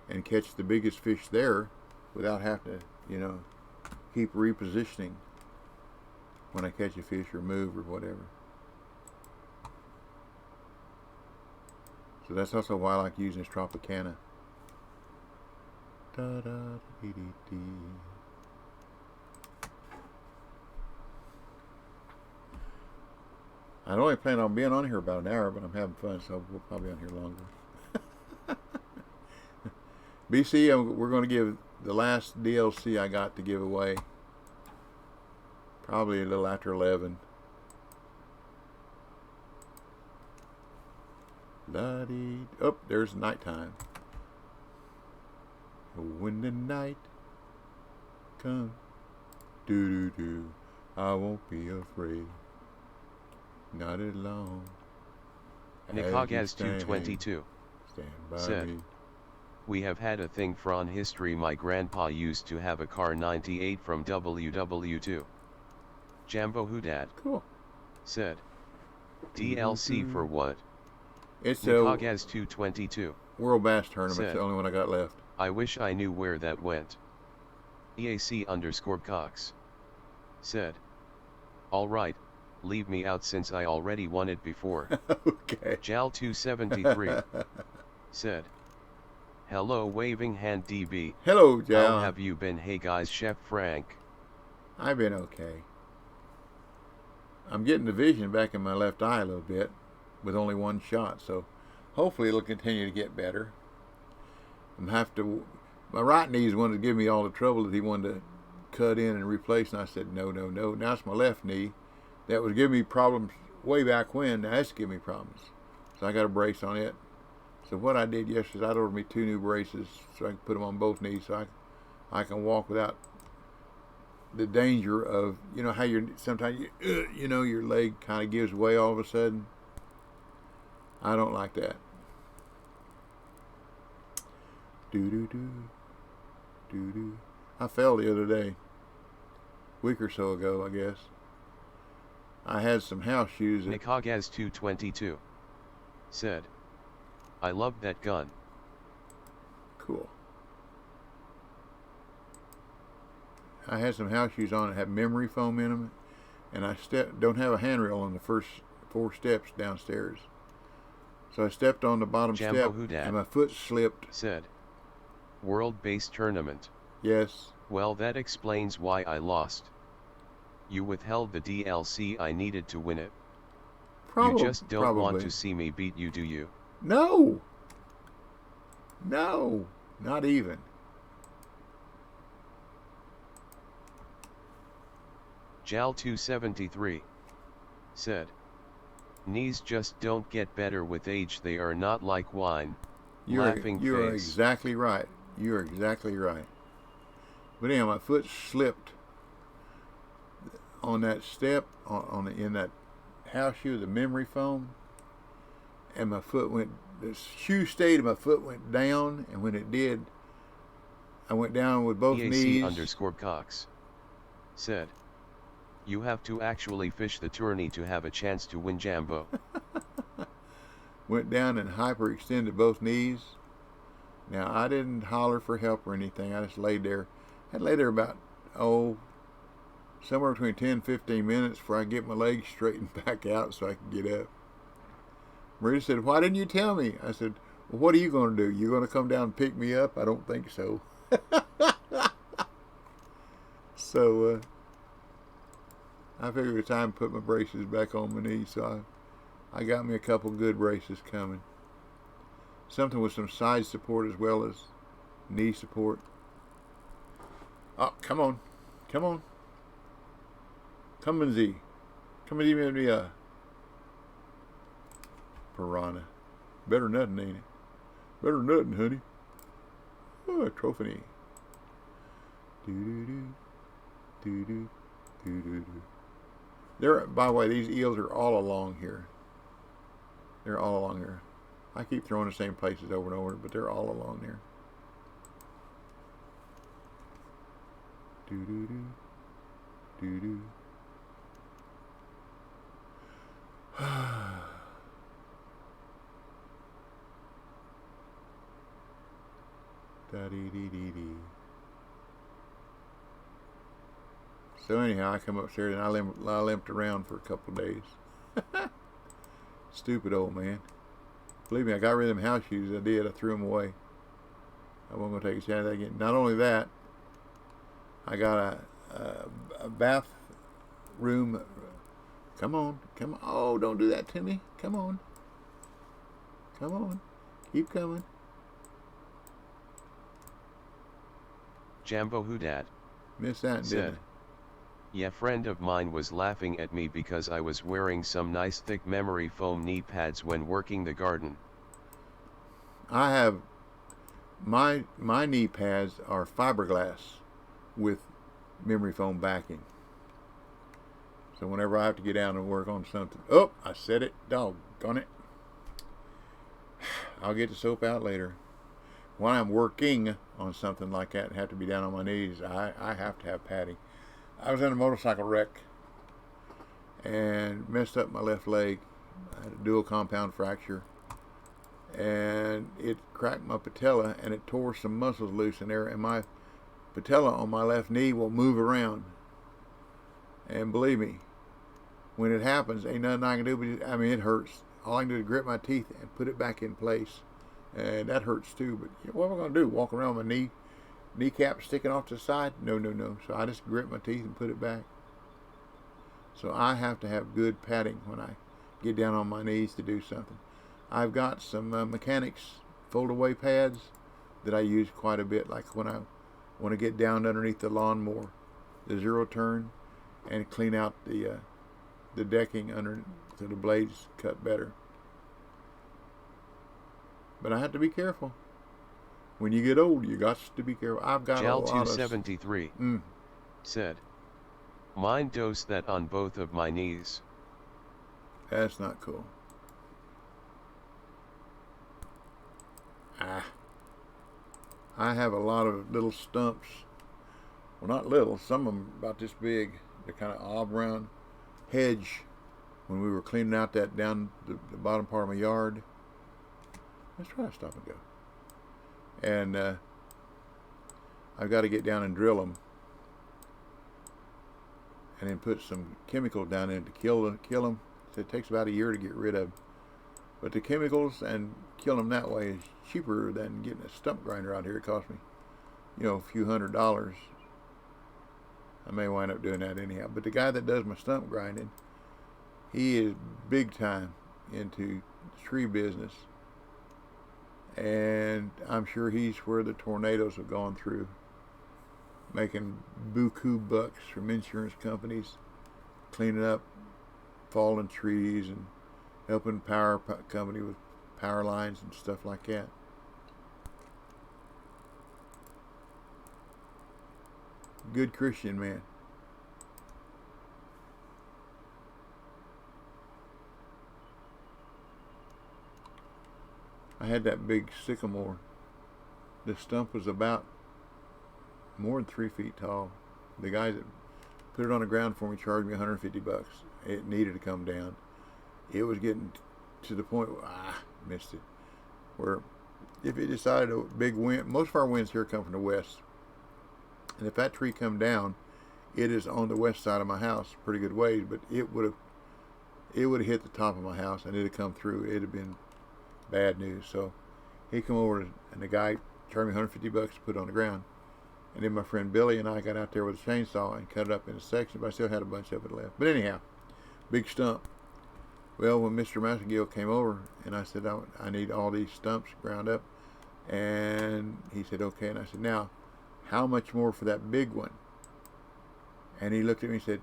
and catch the biggest fish there without having to, keep repositioning when I catch a fish or move or whatever. So that's also why I like using this Tropicana. Da da dee dee dee. I'd only plan on being on here about an hour, but I'm having fun, so we'll probably be on here longer. BC, we're going to give the last DLC I got to give away. Probably a little after 11. Oh, there's nighttime. When the night comes, do, I won't be afraid. Not as long. Nikagaz 222 said, me. We have had a thing from history. My grandpa used to have a car 98 from WW2. Jambo Hudad Cool. said, DLC for what? It's a Nikagaz 222 World Bass Tournament. said, It's the only one I got left. I wish I knew where that went. EAC_Cox said, alright, leave me out since I already won it before. Okay. Jal 273 said, hello waving hand DB. Hello, Jal. How have you been? Hey guys, Chef Frank. I've been okay. I'm getting the vision back in my left eye a little bit with only one shot, so hopefully it'll continue to get better. My right knee's wanted to give me all the trouble that he wanted to cut in and replace, and I said no. Now it's my left knee that was giving me problems way back when. Now that's giving me problems. So I got a brace on it. So what I did yesterday, I ordered me 2 new braces so I can put them on both knees so I can walk without the danger of, you know how you're sometimes you know your leg kind of gives way all of a sudden. I don't like that. Do do do do do. I fell the other day, week or so ago, I guess. I had some house shoes. Nikagaz 222 said, I love that gun. Cool. I had some house shoes on that have memory foam in them, and I don't have a handrail on the first 4 steps downstairs. So I stepped on the bottom Jambo step and my foot slipped. Said, world-based tournament. Yes. Well, that explains why I lost. You withheld the DLC I needed to win it. You just don't want to see me beat you, do you? No. No, not even. Jal273 said, knees just don't get better with age, they are not like wine. You Laughing are face. exactly right. You are exactly right. But anyhow, my foot slipped on that step in that house shoe, the memory foam, and my foot went. The shoe stayed, and my foot went down. And when it did, I went down with both knees. EAC_Cox said, you have to actually fish the tourney to have a chance to win, Jambo. Went down and hyperextended both knees. Now, I didn't holler for help or anything. I just laid there. I lay there about, somewhere between 10 and 15 minutes before I get my legs straightened back out so I could get up. Maria said, why didn't you tell me? I said, well, what are you going to do? You going to come down and pick me up? I don't think so. So, I figured it was time to put my braces back on my knees. So I got me a couple good braces coming. Something with some side support as well as knee support. Oh, come on. Come on. Come on, Z. Come and give me a piranha. Better than nothing, ain't it? Better than nothing, honey. Oh, a trophy. Do-do-do. Do-do. Do-do-do. There, by the way, these eels are all along here. They're all along here. I keep throwing the same places over and over, but they're all along there. Do-do-do. Do-do. Da-dee-dee-dee-dee. So anyhow, I come upstairs and I limped around for a couple of days. Stupid old man. Believe me, I got rid of them house shoes. I did. I threw them away. I wasn't going to take a chance at that again. Not only that, I got a bathroom. Come on. Come on. Oh, don't do that to me. Come on. Come on. Keep coming. Jambo Hudad Missed that, didn't I? Yeah, friend of mine was laughing at me because I was wearing some nice thick memory foam knee pads when working the garden. I have my knee pads are fiberglass with memory foam backing. So whenever I have to get down and work on something, oh, I said it, doggone it. I'll get the soap out later. When I'm working on something like that and have to be down on my knees, I have to have padding. I was in a motorcycle wreck and messed up my left leg. I had a dual compound fracture. And it cracked my patella and it tore some muscles loose in there. And my patella on my left knee will move around. And believe me, when it happens, ain't nothing I can do. But it hurts. All I can do is grit my teeth and put it back in place. And that hurts too. But what am I going to do? Walk around with my kneecap sticking off to the side? No. So I just grit my teeth and put it back. So I have to have good padding when I get down on my knees to do something. I've got some mechanics fold-away pads that I use quite a bit, like when I want to get down underneath the lawnmower, the zero turn, and clean out the decking under so the blades cut better. But I have to be careful. When you get old, you got to be careful. I've got a lot of... Jal273 said, mine dose that on both of my knees. That's not cool. I have a lot of little stumps. Well, not little. Some of them about this big. They're kind of oblong hedge. When we were cleaning out that down the bottom part of my yard. Let's try to stop and go. And I've got to get down and drill them. And then put some chemical down in to kill them. So it takes about a year to get rid of. But the chemicals and killing them that way is cheaper than getting a stump grinder out here. It cost me, a few $100s. I may wind up doing that anyhow. But the guy that does my stump grinding, he is big time into the tree business. And I'm sure he's where the tornadoes have gone through, making buku bucks from insurance companies, cleaning up fallen trees and helping power company with power lines and stuff like that. Good Christian man. I had that big sycamore. The stump was about more than 3 feet tall. The guy that put it on the ground for me charged me $150. It needed to come down. It was getting to the point where I missed it. Where if it decided a big wind, most of our winds here come from the west. And if that tree come down, it is on the west side of my house, pretty good ways, but it would have hit the top of my house and it'd have come through. It'd have been bad news. So he come over and the guy charged me $150 to put it on the ground. And then my friend Billy and I got out there with a chainsaw and cut it up into sections, but I still had a bunch of it left. But anyhow, big stump. Well, when Mr. Massagill came over and I said, I need all these stumps ground up, and he said, okay. And I said, now, how much more for that big one? And he looked at me and said,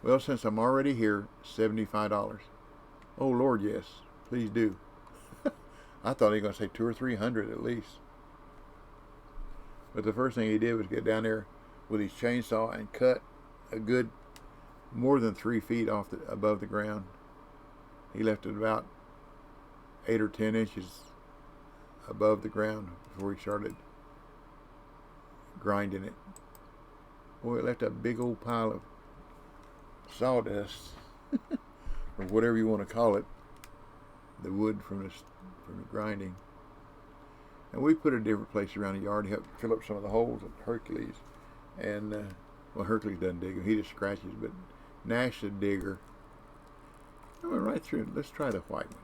well, since I'm already here, $75. Oh, Lord, yes, please do. I thought he was going to say 200 or 300 at least. But the first thing he did was get down there with his chainsaw and cut a good more than 3 feet above the ground. He left it about 8 or 10 inches above the ground before he started grinding it. Boy, it left a big old pile of sawdust, or whatever you want to call it, the wood from the grinding. And we put it in different places around the yard to help fill up some of the holes at Hercules. And, Hercules doesn't dig them, he just scratches, but Nash the digger. I went right through it. Let's try the white one.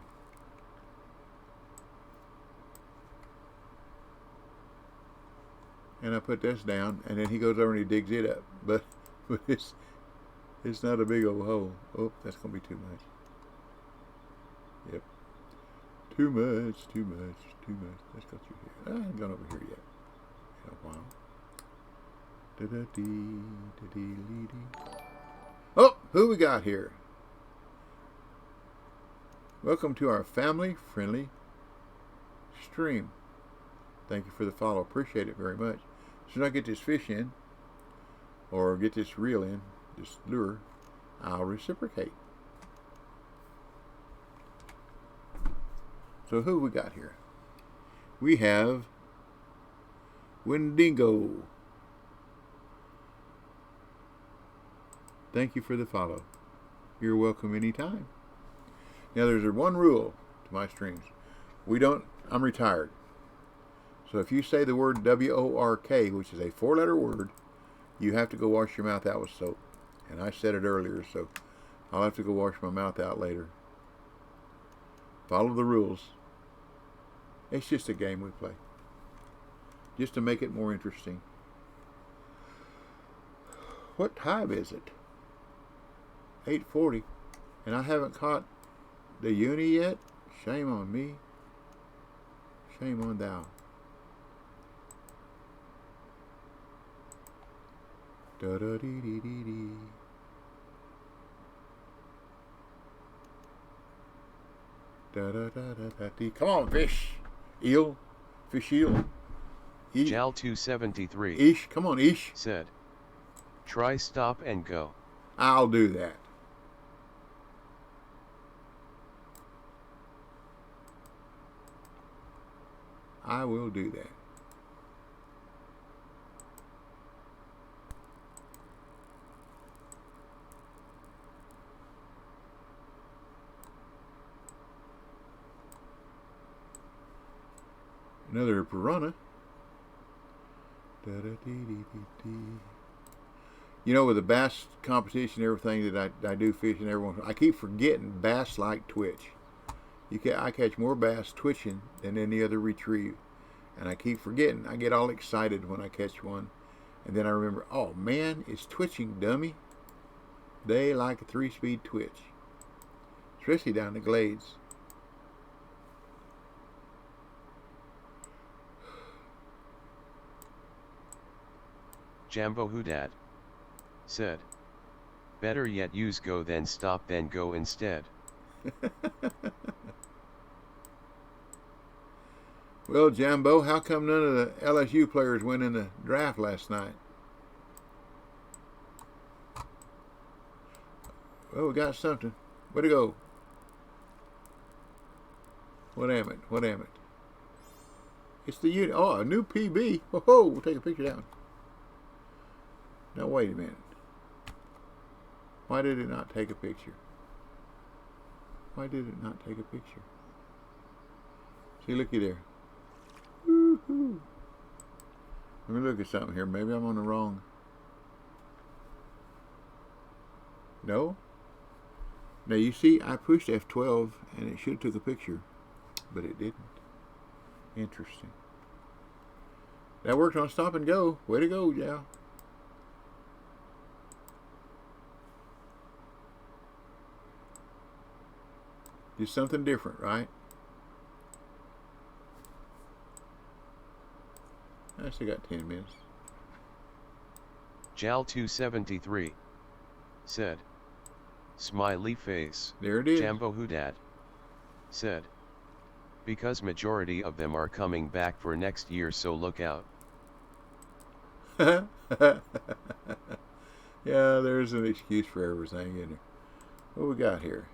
And I put this down, and then he goes over and he digs it up. But it's not a big old hole. Oh, that's going to be too much. Yep. Too much. Let's go through here. I haven't gone over here yet in a while. Oh, who we got here? Welcome to our family-friendly stream. Thank you for the follow. Appreciate it very much. As soon as I get this fish in, or get this reel in, this lure, I'll reciprocate. So who we got here? We have Wendigo. Thank you for the follow. You're welcome anytime. Now there's one rule to my streams. I'm retired. So if you say the word W-O-R-K, which is a 4-letter word, you have to go wash your mouth out with soap. And I said it earlier, so I'll have to go wash my mouth out later. Follow the rules. It's just a game we play. Just to make it more interesting. What time is it? 8:40. And I haven't caught the uni yet? Shame on me. Shame on thou. Da-da-dee-dee-dee-dee. Da, da, da, da, da, dee. Come on, fish. Eel. Fish eel. Jal 273 Ish. Come on, Ish. said, try stop and go. I'll do that. I will do that. Another piranha. You know, with the bass competition, everything that I do fishing, everyone, I keep forgetting bass like twitch. I catch more bass twitching than any other retrieve, and I keep forgetting. I get all excited when I catch one, and then I remember, oh man, it's twitching, dummy. They like a 3-speed twitch, especially down the glades. Jambo Hudad said, better yet use go then stop then go instead. Well, Jambo, how come none of the LSU players went in the draft last night? Well, we got something. Way to go. What am it? What am it? It's the unit. Oh, a new PB. Whoa, we'll take a picture down. Now, wait a minute. Why did it not take a picture? Why did it not take a picture? See, looky there. Woo-hoo. Let me look at something here. Maybe I'm on the wrong. No? Now, you see, I pushed F12, and it should have took a picture, but it didn't. Interesting. That worked on stop and go. Way to go, Jal. Do something different, right? I still got 10 minutes. Jal 273 said, smiley face. There it is. Jambo Hudad said, because majority of them are coming back for next year, so look out. Yeah, there's an excuse for everything, isn't there? What we got here?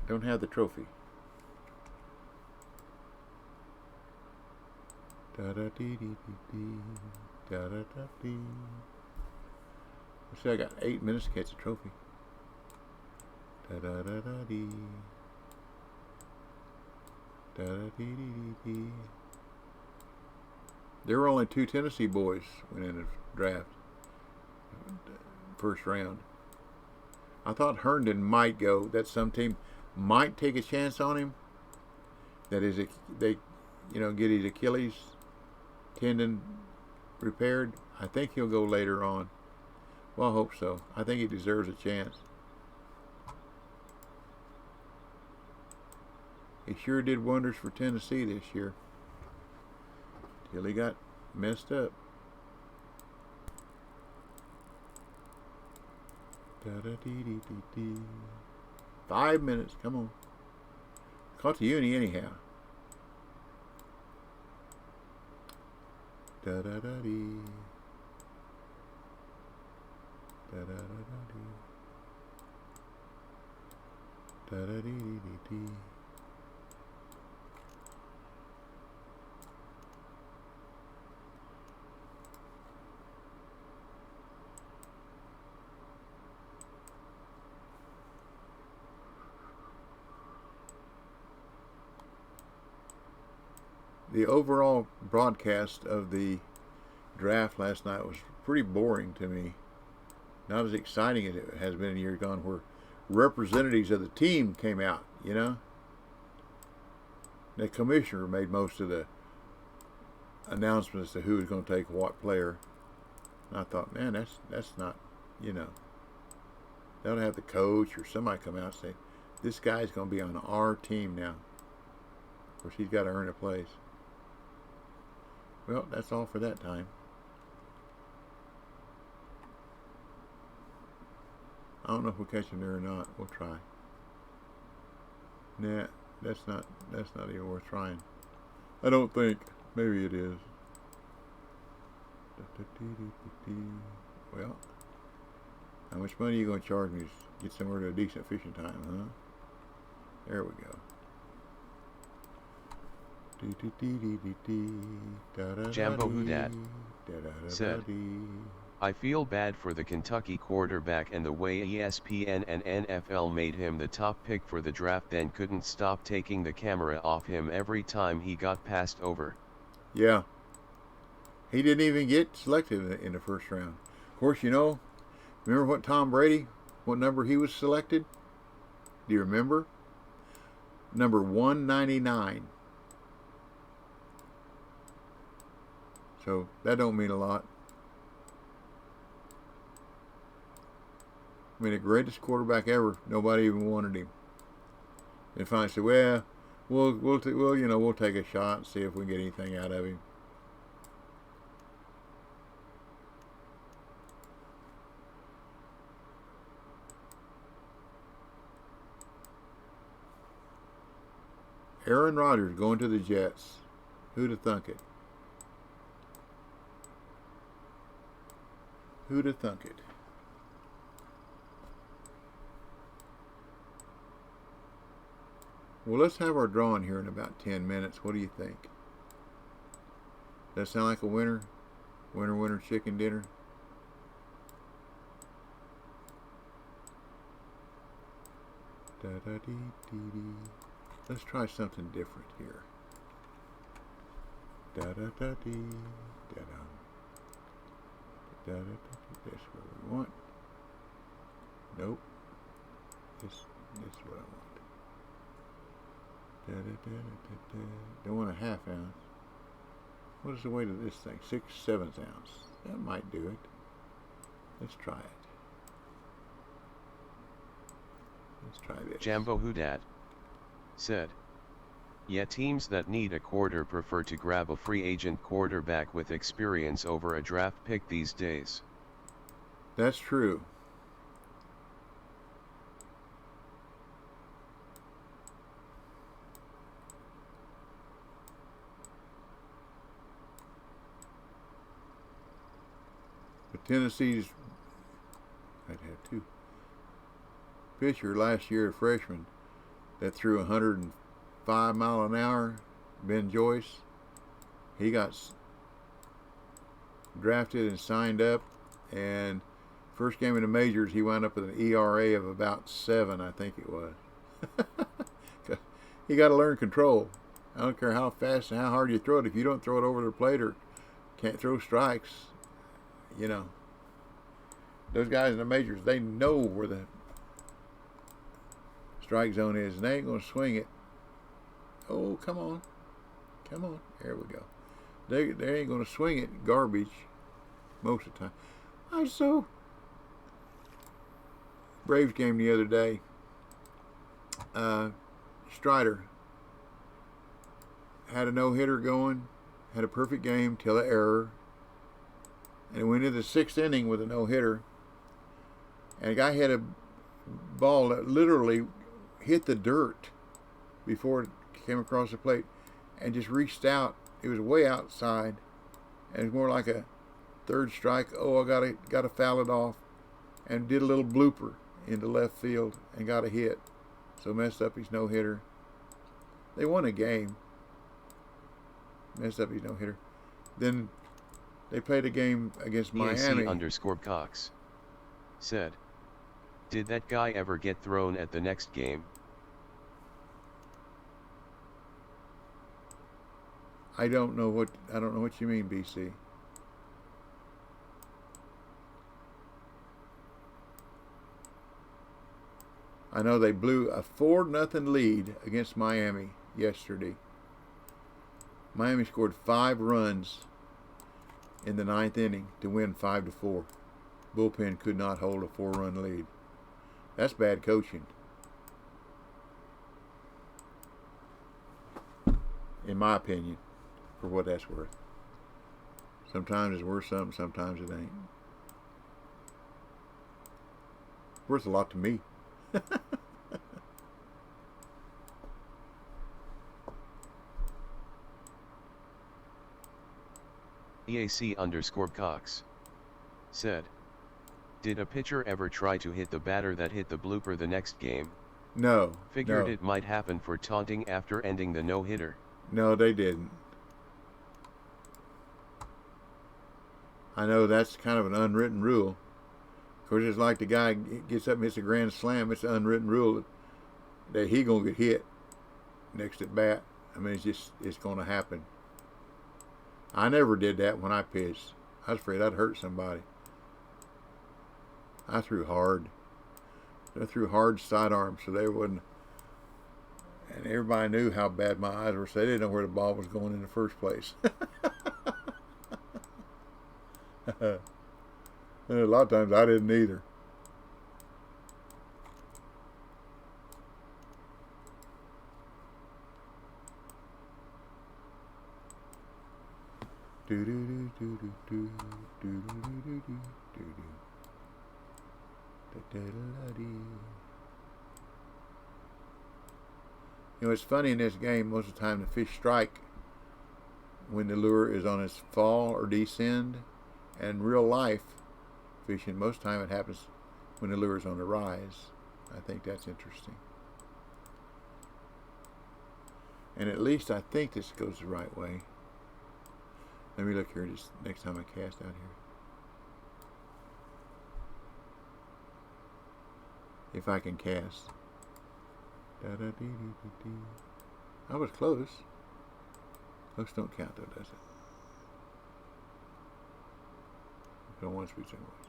Don't have the trophy. Da da dee dee dee dee. Da da da dee. Let's see, I got 8 minutes to catch a trophy. Da da da da dee. Da da dee dee dee dee. There were only 2 Tennessee boys went in the draft. First round. I thought Herndon might go. That some team might take a chance on him. That is, they, get his Achilles tendon repaired. I think he'll go later on. Well, I hope so. I think he deserves a chance. He sure did wonders for Tennessee this year. Till he got messed up. Da-da-dee-dee-dee-dee. 5 minutes, come on. Caught the uni anyhow. Da-da-da-dee. Da-da-da-da-dee. Da-da-dee-dee-dee-dee. The overall broadcast of the draft last night was pretty boring to me. Not as exciting as it has been in years gone, where representatives of the team came out, The commissioner made most of the announcements to who was going to take what player. And I thought, man, that's not, They'll have the coach or somebody come out and say, this guy's going to be on our team now. Of course, he's got to earn a place. Well, that's all for that time. I don't know if we'll catch him there or not. We'll try. Nah, that's not even worth trying. I don't think. Maybe it is. Well, how much money are you going to charge me to get somewhere to a decent fishing time, huh? There we go. Jambo Hudat said, I feel bad for the Kentucky quarterback and the way ESPN and NFL made him the top pick for the draft, then couldn't stop taking the camera off him every time he got passed over. Yeah. He didn't even get selected in the first round. Of course, remember what Tom Brady, what number he was selected? Do you remember? Number 199. So that don't mean a lot. I mean, the greatest quarterback ever, nobody even wanted him. And finally said, well, we'll take a shot and see if we can get anything out of him. Aaron Rodgers going to the Jets. Who'd have thunk it? Who'd have thunk it? Well, let's have our drawing here in about 10 minutes. What do you think? Does that sound like a winner? Winner chicken dinner? Da-da-dee-dee-dee. Let's try something different here. Da-da-da-dee, da-da. Da-da-da-dee. That's what we want. Nope. This is what I want. Da-da-da-da-da-da. Don't want a half ounce. What is the weight of this thing? 6/7 ounce. That might do it. Let's try it. Let's try this. Jambo Hudat said, yeah, teams that need a quarter prefer to grab a free agent quarterback with experience over a draft pick these days. That's true. But Tennessee's, I'd have two. Pitcher last year, a freshman, that threw 105 mile an hour, Ben Joyce. He got drafted and signed up, and first game in the majors, he wound up with an ERA of about 7, I think it was. He got to learn control. I don't care how fast and how hard you throw it. If you don't throw it over the plate or can't throw strikes, those guys in the majors, they know where the strike zone is, and they ain't going to swing it. Oh, come on. Come on. There we go. They ain't going to swing it garbage most of the time. Braves game the other day. Strider had a no-hitter going, had a perfect game till an error, and went into the 6th inning with a no-hitter. And a guy had a ball that literally hit the dirt before it came across the plate and just reached out. It was way outside, and it was more like a third strike. Oh, I gotta foul it off, and did a little blooper into left field and got a hit. So messed up his no-hitter. They won a game. Messed up his no-hitter. Then they played a game against Miami. EAC_Cox said, did that guy ever get thrown at the next game? I don't know what you mean, BC. I know they blew a 4-0 lead against Miami yesterday. Miami scored 5 runs in the 9th inning to win 5-4. Bullpen could not hold a 4-run lead. That's bad coaching, in my opinion, for what that's worth. Sometimes it's worth something, sometimes it ain't. Worth a lot to me. EAC_Cox said, did a pitcher ever try to hit the batter that hit the blooper the next game? No. Figured No. it might happen for taunting after ending the no-hitter. No, they didn't. I know that's kind of an unwritten rule. Of course, it's like the guy gets up and hits a grand slam. It's an unwritten rule that he gonna get hit next at bat. I mean, it's gonna happen. I never did that when I pitched. I was afraid I'd hurt somebody. I threw hard. I threw hard sidearms, so they wouldn't. And everybody knew how bad my eyes were, so they didn't know where the ball was going in the first place. And a lot of times I didn't either. You know, it's funny in this game, most of the time the fish strike when the lure is on its fall or descend. And in real life fishing, most of the time it happens when the lure is on the rise. I think that's interesting. And at least I think this goes the right way. Let me look here just next time I cast out here. If I can cast. I was close. Close don't count though, does it? Don't want to speak anyways.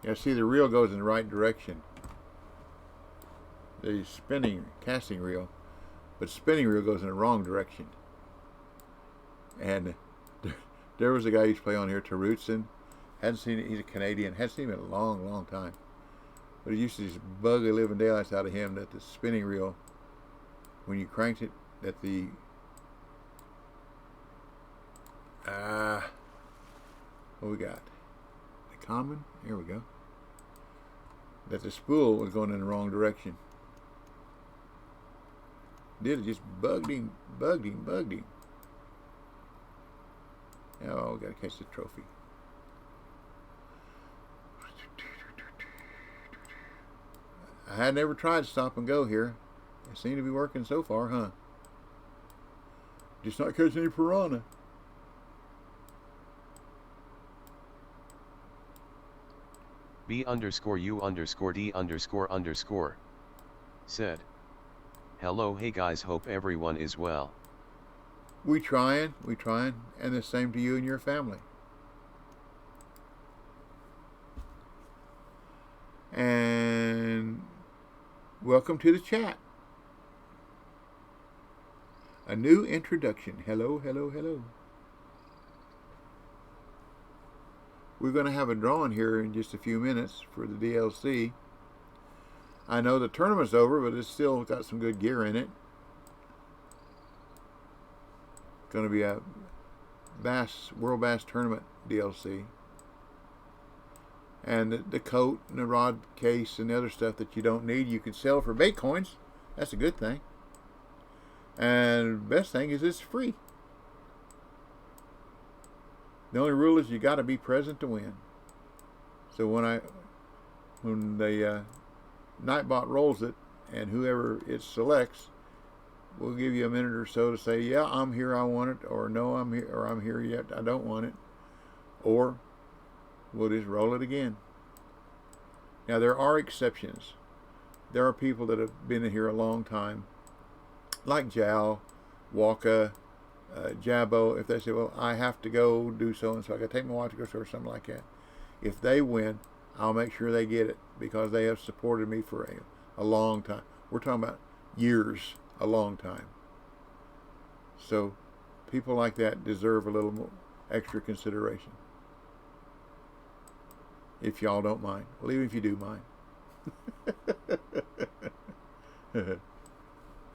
Yeah, see, the reel goes in the right direction. The casting reel, but spinning reel goes in the wrong direction. And there was a guy who used to play on here, Terutson. Hadn't seen it. He's a Canadian. Hadn't seen him in a long, long time. But it used to just bug the living daylights out of him that the spinning reel, when you cranked it, that the what we got? The common? Here we go. That the spool was going in the wrong direction. Did it just bugged him. Oh, we gotta catch the trophy. I had never tried stop and go here. It seemed to be working so far, huh? Just not catching any piranha. B_U_D__ said, hello, hey guys, hope everyone is well. We trying, and the same to you and your family. And welcome to the chat. A new introduction. Hello. We're going to have a drawing here in just a few minutes for the DLC. I know the tournament's over, but it's still got some good gear in it. Going to be a World Bass Tournament DLC. And the coat and the rod case and the other stuff that you don't need, you can sell for bait coins. That's a good thing. And the best thing is it's free. The only rule is you got to be present to win. So when the Nightbot rolls it, and whoever it selects, we'll give you a minute or so to say, yeah, I'm here, I want it, or no, I'm here, or I'm here yet, I don't want it, or we'll just roll it again. Now there are exceptions. There are people that have been in here a long time, like Jal, Waka, Jabbo. If they say, well, I have to go do so and so, I got to take my wife to go or something like that. If they win, I'll make sure they get it because they have supported me for a long time. We're talking about years, a long time. So people like that deserve a little more extra consideration. If y'all don't mind. Well, even if you do mind.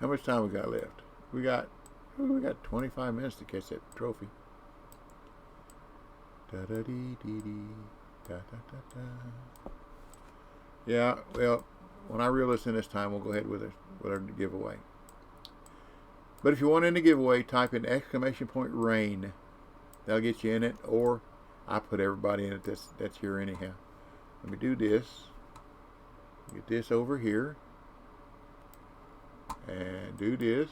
How much time we got left? We got 25 minutes to catch that trophy. Yeah, well, when I reel this in this time, we'll go ahead with our giveaway. But if you want in the giveaway, type in !rain They'll get you in it, or I put everybody in it that's here anyhow. Let me do this. Get this over here. And do this.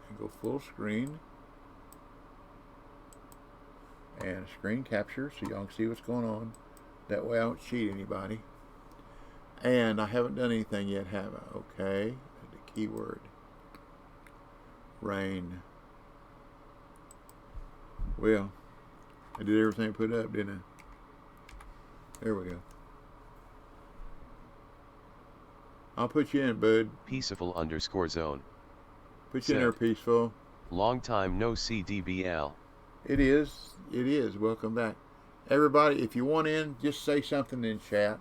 And go full screen. And screen capture so y'all can see what's going on. That way I don't cheat anybody. And I haven't done anything yet, have I? Okay. The keyword. Rain. Well, I did everything I put up, didn't I? There we go. I'll put you in, bud. Peaceful_zone. Put you in there, Peaceful. Long time no see, DBL. It is. It is. Welcome back. Everybody, if you want in, just say something in chat.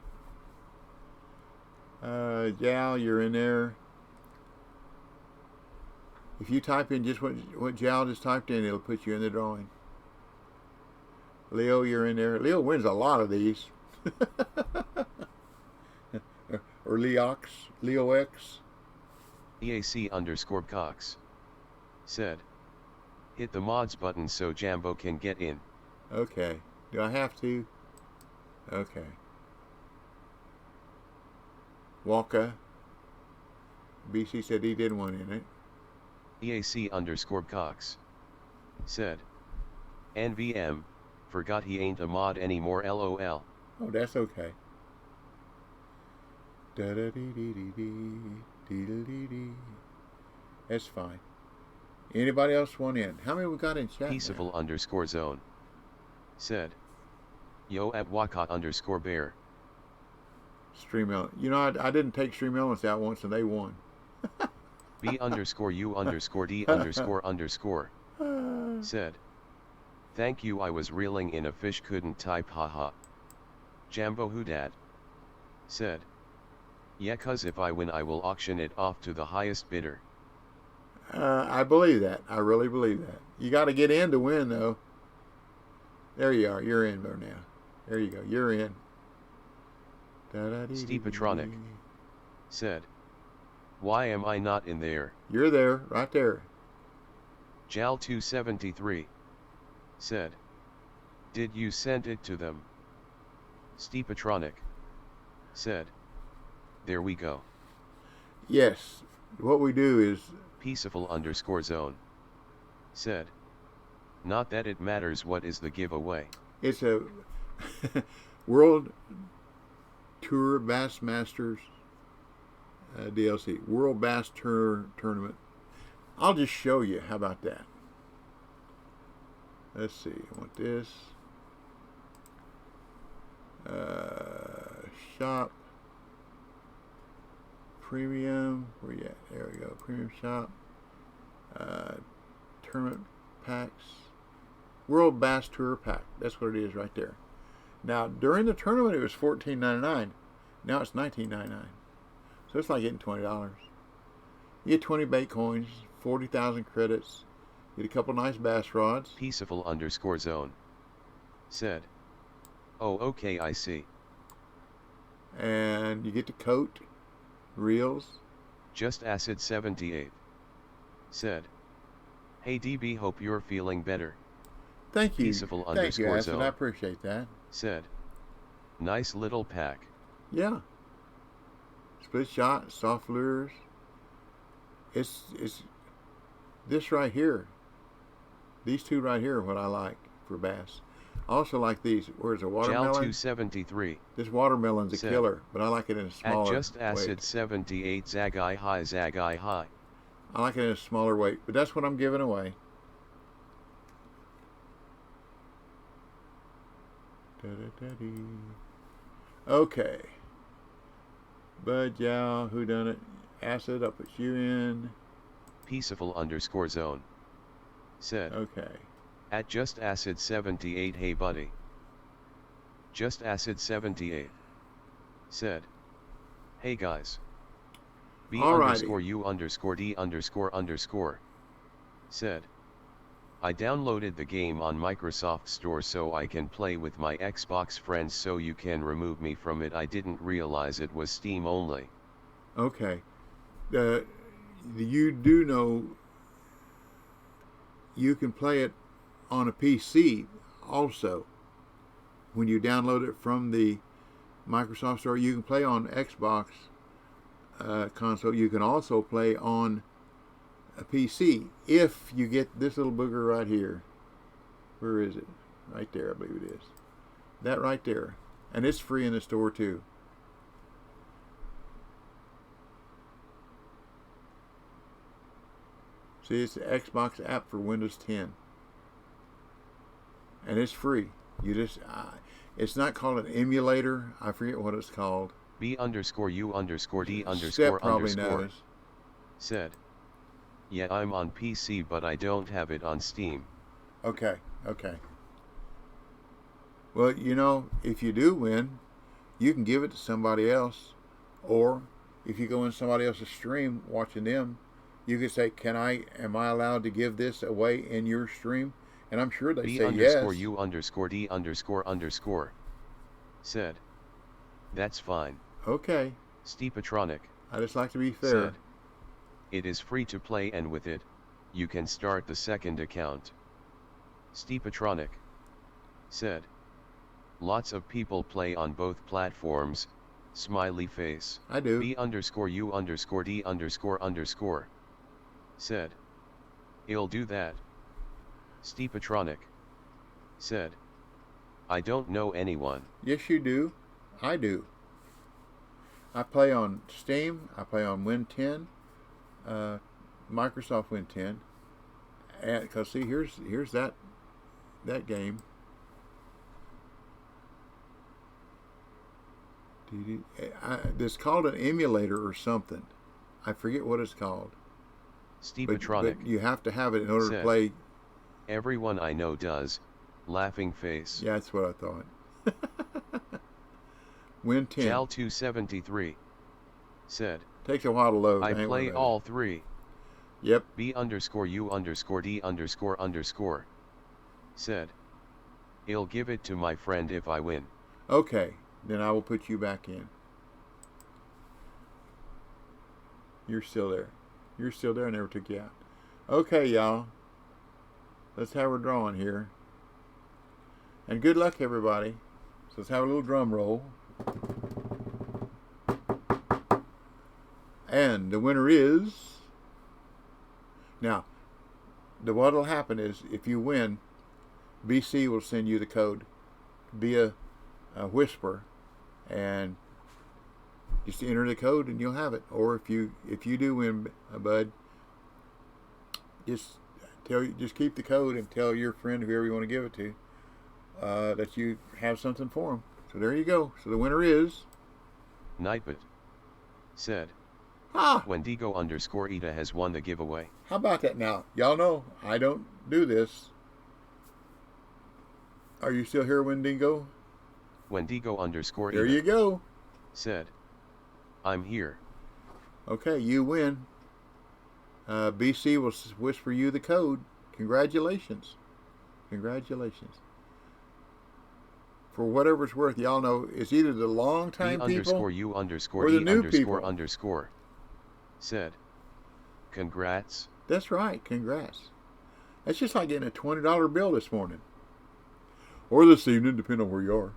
Jal, you're in there. If you type in just what Jal just typed in, it'll put you in the drawing. Leo, you're in there. Leo wins a lot of these. Or Leox, Leo X. EAC_Cox. Said. Hit the mods button so Jambo can get in. Okay. Do I have to? Okay. Walker. BC said he did one in it. EAC_Cox. Said. NVM, forgot he ain't a mod anymore, LOL. Oh, that's okay. Da da dee dee dee dee dee dee dee. That's fine. Anybody else want in? How many we got in chat? Peaceful_zone. Said. Yo at Waka_bear. Stream Elements. You know, I didn't take Stream Elements out once and they won. B_U_D__. Said. Thank you, I was reeling in a fish, couldn't type, haha. Jambo who dat? Said. Yeah, cuz if I win I will auction it off to the highest bidder. I believe that. I really believe that. You got to get in to win, though. There you are. You're in there now. There you go. You're in. Steepatronic. Said. Why am I not in there? You're there. Right there. Jal273. Said. Did you send it to them? Steepatronic. Said. There we go. Yes. What we do is... Peaceful_zone. Said. Not that it matters what is the giveaway. It's a World Tour Bassmasters DLC. World Bass Tour Tournament. I'll just show you. How about that? Let's see. I want this. Shop. Premium. Where you at? There we go. Premium shop. Tournament packs. World Bass Tour Pack. That's what it is right there. Now, during the tournament, it was $14.99. Now it's $19.99. So it's like getting $20. You get 20 bait coins, 40,000 credits, get a couple nice bass rods. Peaceful_zone. Said. Oh, okay, I see. And you get the coat, reels. Just Acid 78. Said. Hey DB, hope you're feeling better. Thank you. Peaceful_zone. Thank you, Acid. I appreciate that. Said. Nice little pack. Yeah. Split shot, soft lures. It's this right here. These two right here are what I like for bass. I also like these. Where's a watermelon? Jal273. This watermelon's a Said. killer, but I like it in a smaller At Just Acid weight. 78, Zagai High, Zagai High. I like it in a smaller weight, but that's what I'm giving away. Da-da-da-dee. Okay. Bud, yeah, who done it? Acid, I'll put you in. Peaceful_zone. Said. Okay. At Just Acid 78, hey buddy. Just Acid 78. Said. Hey guys. B_U_D__. Said. I downloaded the game on Microsoft Store so I can play with my Xbox friends, so you can remove me from it. I didn't realize it was Steam only. Okay. You do know you can play it on a PC also. When you download it from the Microsoft Store, you can play on Xbox console. You can also play on a PC if you get this little booger right here. Where is it? Right there, I believe it is. That right there. And it's free in the store too. See, it's the Xbox app for Windows 10. And it's free. You just, it's not called an emulator. I forget what it's called. B_U_D_. Steph probably knows. Said, yeah, I'm on PC, but I don't have it on Steam. Okay, okay. Well, you know, if you do win, you can give it to somebody else. Or if you go in somebody else's stream watching them, you can say, am I allowed to give this away in your stream? And I'm sure they say yes. B_U_D__. Said, that's fine. Okay. Steepatronic. I just like to be fair. Said, it is free to play, and with it, you can start the second account. Steepatronic. Said, lots of people play on both platforms. Smiley face. I do. B_U_D__. Said, I'll do that. Steepatronic. Said, I don't know anyone. Yes, you do. I do. I play on Steam. I play on Win 10, Microsoft Win 10. And because see, here's that game. It's called an emulator or something. I forget what it's called. Steepatronic. But you have to have it in order to play. Everyone I know does. Laughing face. Yeah, that's what I thought. Win 10. Jal 273. Said, takes a while to load. I play all three. Yep. B_U_D__. Said, I'll give it to my friend if I win. Okay, then I will put you back in. You're still there. You're still there. I never took you out. Okay, y'all. Let's have a drawing here. And good luck, everybody. So let's have a little drum roll. And the winner is... Now, what will happen is, if you win, BC will send you the code via Whisper, and just enter the code and you'll have it. Or if you do win, Bud, just keep the code and tell your friend, whoever you want to give it to, that you have something for them. So there you go. So the winner is Nightbot. Said, Wendigo_Ida has won the giveaway. How about that now? Y'all know I don't do this. Are you still here, Wendigo? Wendigo_Ida. There you go. Said, I'm here. Okay, you win. BC will whisper you the code. Congratulations. Congratulations. For whatever it's worth, y'all know it's either the long time people or the new people. Said, congrats. That's right, congrats. That's just like getting a $20 bill this morning. Or this evening, depending on where you are.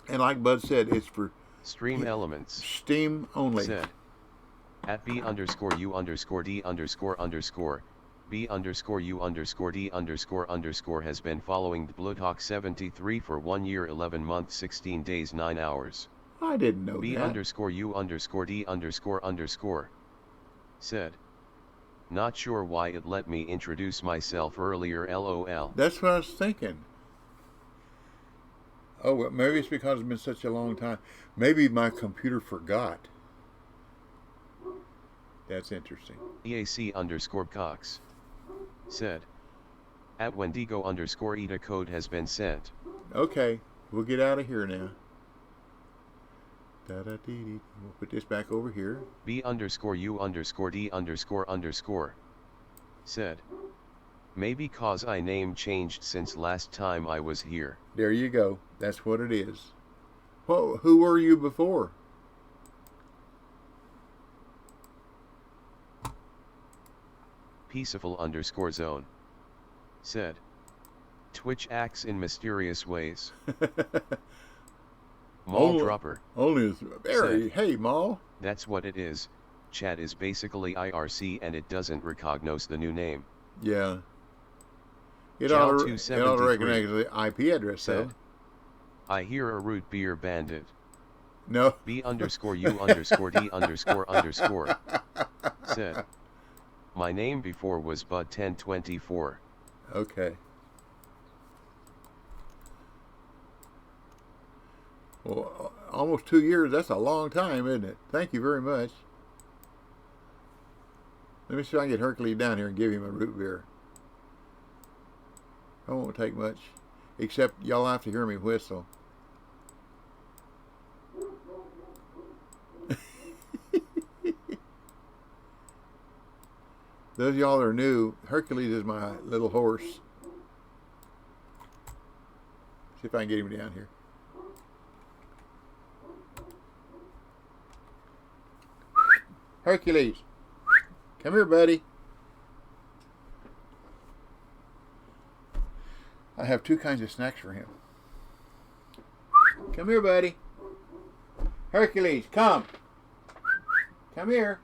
And like Bud said, it's for Stream Elements. Steam only. Said, at B_U_D__. B_U_D__ has been following BlueTalk73 for 1 year, 11 months, 16 days, 9 hours. I didn't know that. B_U_D__. Said, not sure why it let me introduce myself earlier, LOL. That's what I was thinking. Oh, well, maybe it's because it's been such a long time. Maybe my computer forgot. That's interesting. EAC_Cox. Said, at Wendigo_Ida code has been sent. Okay, we'll get out of here now. We'll put this back over here. B_U_D__. Said, maybe cause I name changed since last time I was here. There you go. That's what it is. Well, who were you before? peaceful_zone. Said. Twitch acts in mysterious ways. Mall only, dropper. only is very. Said. Hey, Mall. That's what it is. Chat is basically IRC and it doesn't recognize the new name. Yeah. It Chow ought to 273 recognize the IP address, said. though. I hear a root beer bandit. No. B_U_D__D__. Said. My name before was Bud1024. Okay. Well, almost 2 years. That's a long time, isn't it? Thank you very much. Let me see if I can get Hercules down here and give him a root beer. That won't take much. Except y'all have to hear me whistle. Those of y'all that are new, Hercules is my little horse. See if I can get him down here. Hercules, come here, buddy. I have two kinds of snacks for him. Come here, buddy. Hercules, come. Come here.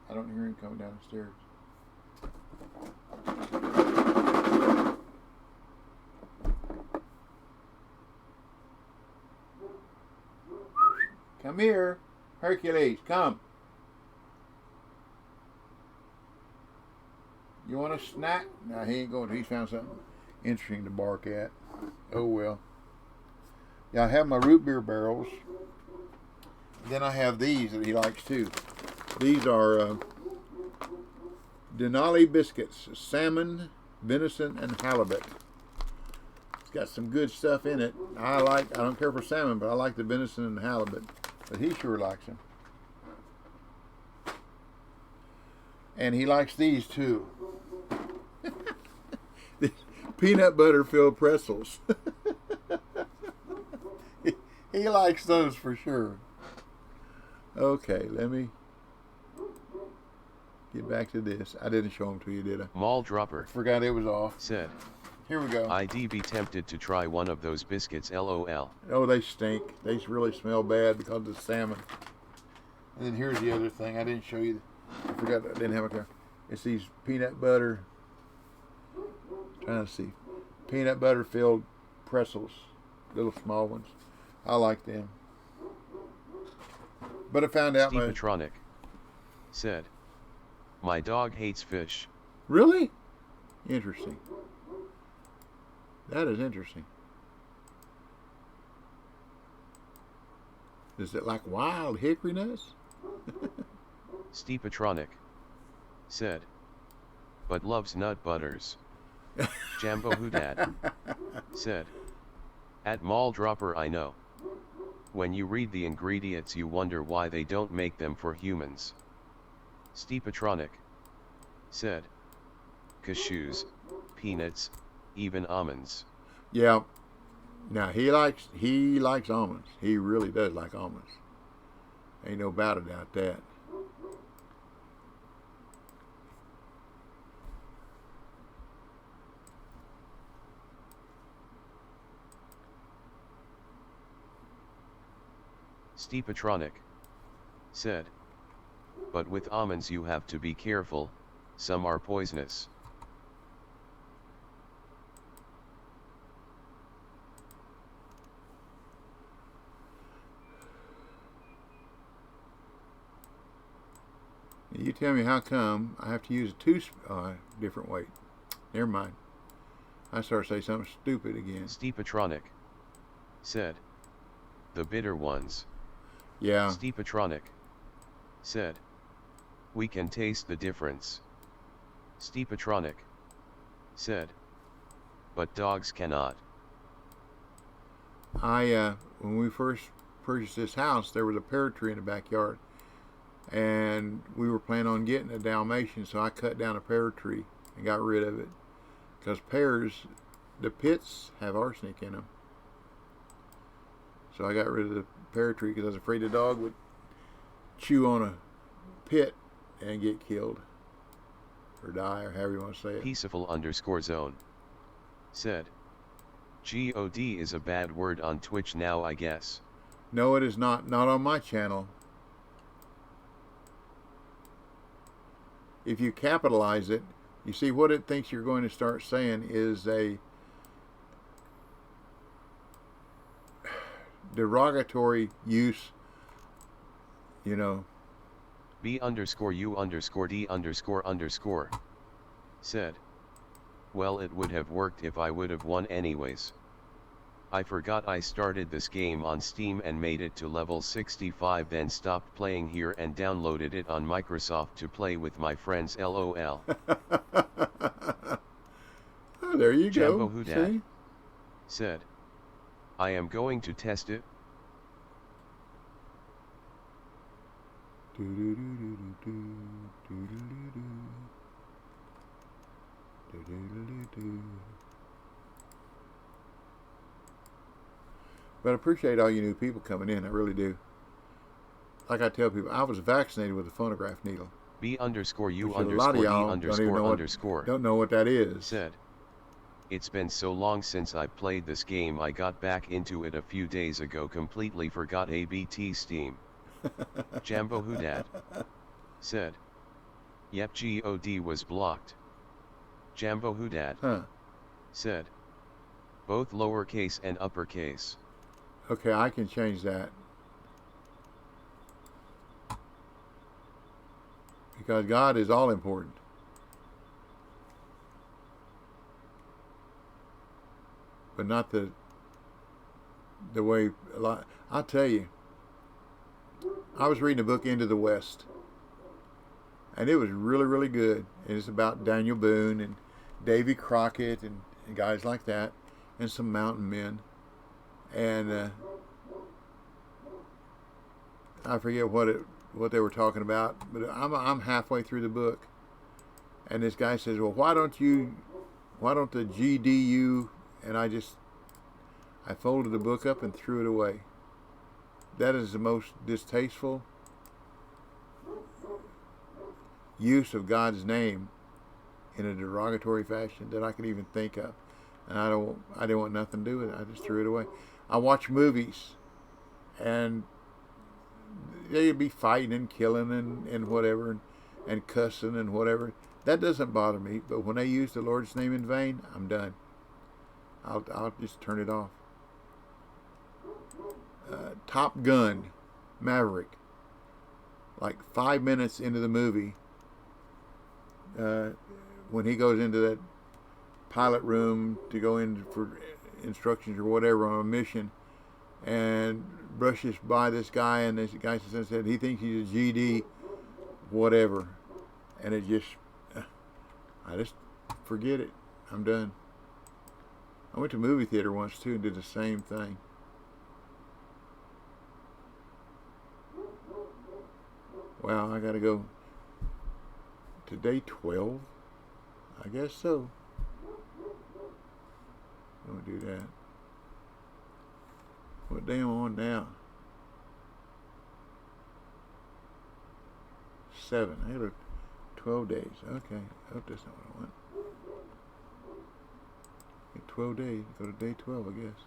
I don't hear him coming down the stairs. Come here. Hercules, come. You want a snack? No, he ain't going. He's found something interesting to bark at. Oh, well. Yeah, I have my root beer barrels. Then I have these that he likes too. These are Denali biscuits, salmon, venison, and halibut. It's got some good stuff in it. I don't care for salmon, but I like the venison and the halibut. But he sure likes them. And he likes these too. These peanut butter filled pretzels. He likes those for sure. Okay, let me get back to this. I didn't show them to you, did I? Mall dropper. Forgot it was off. Said. Here we go. I'd be tempted to try one of those biscuits, LOL. Oh, they stink. They really smell bad because of the salmon. And then here's the other thing. I didn't show you. I forgot I didn't have a car. It's these peanut butter. Trying to see. Peanut butter filled pretzels. Little small ones. I like them. But I found out my... Stepatronic. Said. My dog hates fish. Really? Interesting. That is interesting. Is it like wild hickory nuts? Stepatronic. Said. But loves nut butters. Jambo Hoodad. Said. At Mall Dropper I know. When you read the ingredients you wonder why they don't make them for humans. Stepatronic. Said. Cashews, peanuts, even almonds. Yeah. Now he likes almonds. He really does like almonds. Ain't no doubt about that. Stepatronic. Said. But with almonds you have to be careful, some are poisonous. You tell me how come I have to use two different weight. Never mind. I start to say something stupid again. Stepatronic. Said. The bitter ones. Yeah. Stepatronic. Said. We can taste the difference. Stepatronic. Said. But dogs cannot. When we first purchased this house, there was a pear tree in the backyard. And we were planning on getting a Dalmatian, so I cut down a pear tree and got rid of it. Because pears, the pits have arsenic in them. So I got rid of the pear tree because I was afraid the dog would chew on a pit and get killed or die, or however you want to say it. Peaceful_zone said, God is a bad word on Twitch now, I guess. No, it is not. Not on my channel. If you capitalize it, you see what it thinks you're going to start saying is a derogatory use, you know. B_U_D____ said, well, it would have worked if I would have won anyways. I forgot I started this game on Steam and made it to level 65, then stopped playing here and downloaded it on Microsoft to play with my friends, LOL. Oh, there you Jambo go. Who Dat See? said, I am going to test it. But I appreciate all you new people coming in. I really do. Like I tell people, I was vaccinated with a phonograph needle. B_U_D____ don't know what that is. Said, it's been so long since I played this game, I got back into it a few days ago, completely forgot ABT Steam. Jambo Who Dat said, yep, God was blocked. Jambo Who Dat said, both lowercase and uppercase. Okay, I can change that. Because God is all important. But not the way a lot. I'll tell you, I was reading a book, Into the West, and it was really, really good. And it's about Daniel Boone and Davy Crockett and guys like that, and some mountain men. And I forget what they were talking about, but I'm halfway through the book, and this guy says, "Well, why don't the GDU?" And I folded the book up and threw it away. That is the most distasteful use of God's name in a derogatory fashion that I could even think of. And I didn't want nothing to do with it. I just threw it away. I watch movies, and they'd be fighting and killing and whatever, and cussing and whatever. That doesn't bother me. But when they use the Lord's name in vain, I'm done. I'll just turn it off. Top Gun, Maverick. Like 5 minutes into the movie, when he goes into that pilot room to go in for instructions or whatever on a mission, and brushes by this guy, and this guy said he thinks he's a GD, whatever, and I just forget it. I'm done. I went to a movie theater once too and did the same thing. Wow, I gotta go to day 12. I guess so. Don't do that. What day am I on now? 7. I got 12 days. Okay. I hope that's not what I want. 12 days. Go to day 12, I guess.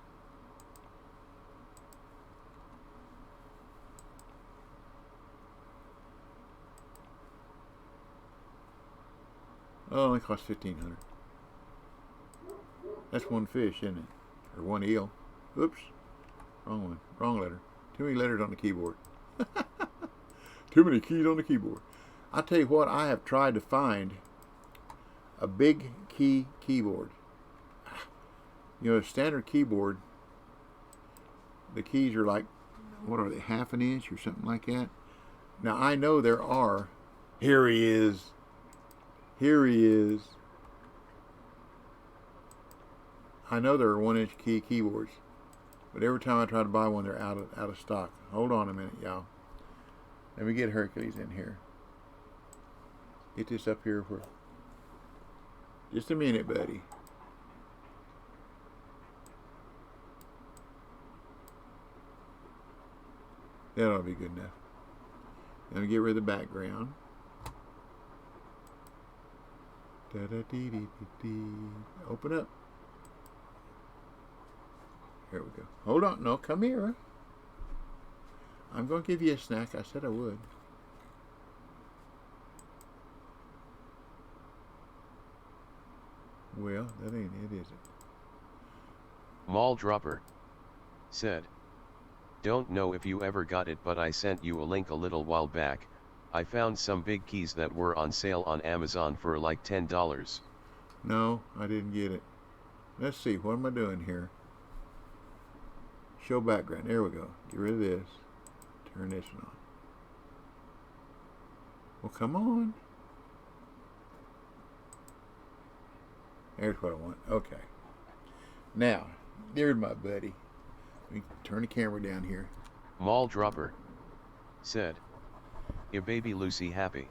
Oh, it only costs $1,500. That's one fish, isn't it? Or one eel. Oops. Wrong one. Wrong letter. Too many letters on the keyboard. Too many keys on the keyboard. I'll tell you what, I have tried to find a big keyboard. You know, a standard keyboard, the keys are like, what are they, ½ an inch or something like that? Now, I know there are. Here he is. Here he is. I know there are 1-inch keyboards, but every time I try to buy one, they're out of stock. Hold on a minute, y'all. Let me get Hercules in here. Get this up here for just a minute, buddy. That'll be good enough. Let me get rid of the background. Da-da-dee-dee-dee-dee. Open up. Here we go. Hold on. No, come here. I'm going to give you a snack. I said I would. Well, that ain't it, is it? Mall Dropper said, "Don't know if you ever got it, but I sent you a link a little while back. I found some big keys that were on sale on Amazon for like $10. No, I didn't get it. Let's see. What am I doing here? Show background. There we go. Get rid of this. Turn this one on. Well, come on. There's what I want. Okay. Now, there's my buddy. Let me turn the camera down here. Mall Dropper said, "Ya baby Lucy happy."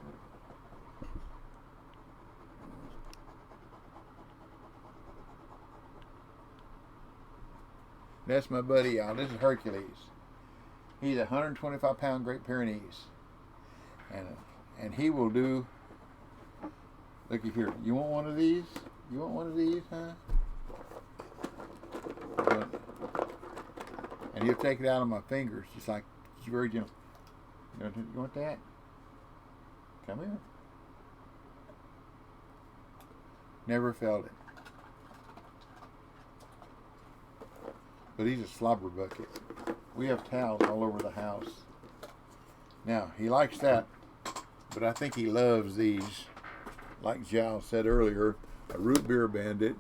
That's my buddy, y'all. This is Hercules. He's a 125-pound Great Pyrenees. And he will do... Looky here. You want one of these? You want one of these, huh? And he'll take it out of my fingers, just like, it's very gentle. You want that? Come here. Never felt it. But he's a slobber bucket. We have towels all over the house. Now, he likes that, but I think he loves these. Like Giles said earlier, a root beer bandit.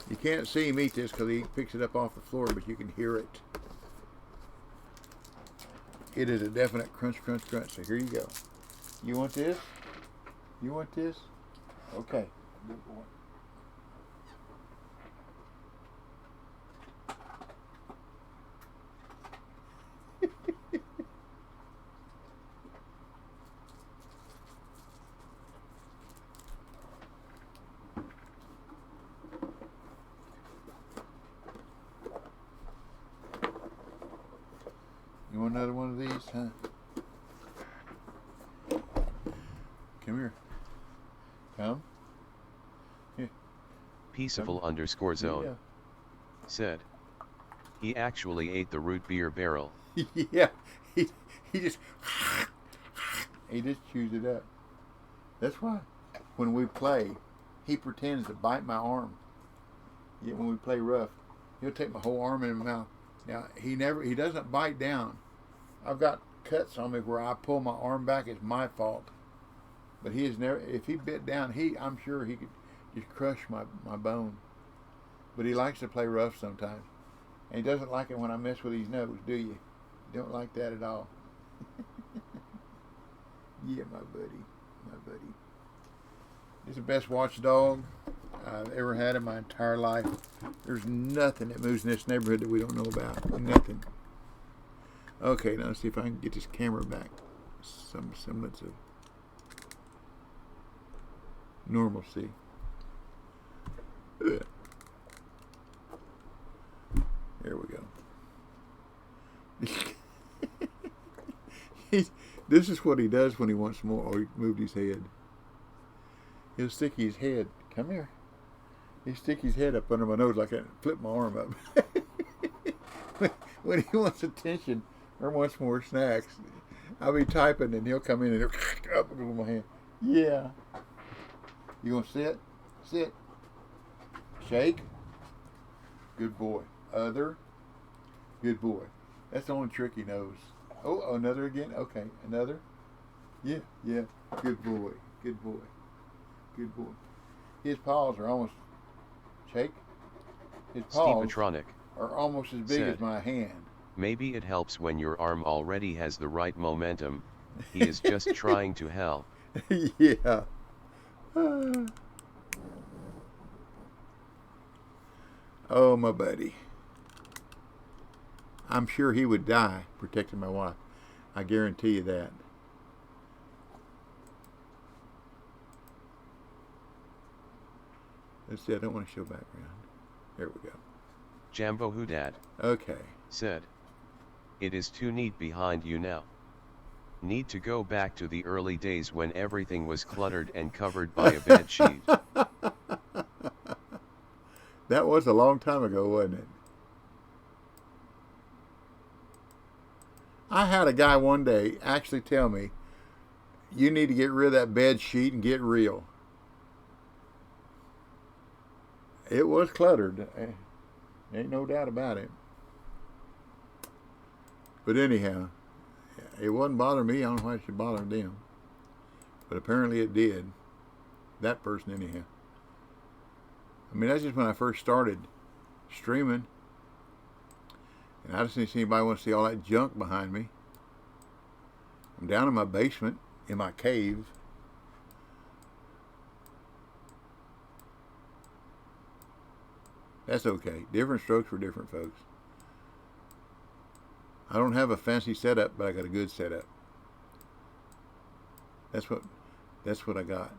You can't see him eat this because he picks it up off the floor, but you can hear it. It is a definite crunch, crunch, crunch. So here you go. You want this? You want this? Okay. Good boy. You want another one of these, huh? Come here. Come. Here. Peaceful_zone Yeah. said, "He actually ate the root beer barrel." Yeah. He just he just chews it up. That's why when we play, he pretends to bite my arm. Yet when we play rough, he'll take my whole arm in his mouth. Now he doesn't bite down. I've got cuts on me where I pull my arm back. It's my fault. But he has never. If he bit down, I'm sure he could just crush my bone. But he likes to play rough sometimes, and he doesn't like it when I mess with his nose. Do you? You don't like that at all. Yeah, my buddy. He's the best watchdog I've ever had in my entire life. There's nothing that moves in this neighborhood that we don't know about. Nothing. Okay, now let's see if I can get this camera back. Some semblance of normalcy. Ugh. There we go. This is what he does when he wants more. Oh, he moved his head. He'll stick his head. Come here. He'll stick his head up under my nose like that and flip my arm up. When he wants attention or wants more snacks, I'll be typing and he'll come in and he'll up with my hand. Yeah. You gonna sit? Sit. Shake. Good boy. Other. Good boy. That's the only trick he knows. Oh, another again? Okay, another. Yeah. Good boy. Good boy. Good boy. His paws are almost... Shake. His paws are almost as big as my hand. "Maybe it helps when your arm already has the right momentum. He is just trying to help." Yeah. Oh, my buddy. I'm sure he would die protecting my wife. I guarantee you that. Let's see, I don't want to show background. There we go. Jambo Hoodad Okay. said, "It is too neat behind you now." Need to go back to the early days when everything was cluttered and covered by a bed sheet. That was a long time ago, wasn't it? I had a guy one day actually tell me, you need to get rid of that bed sheet and get real. It was cluttered. Ain't no doubt about it. But anyhow, it wasn't bothering me. I don't know why it should bother them. But apparently it did. That person anyhow. I mean, that's just when I first started streaming. And I just didn't see anybody want to see all that junk behind me. I'm down in my basement, in my cave. That's okay. Different strokes for different folks. I don't have a fancy setup, but I got a good setup. That's what I got.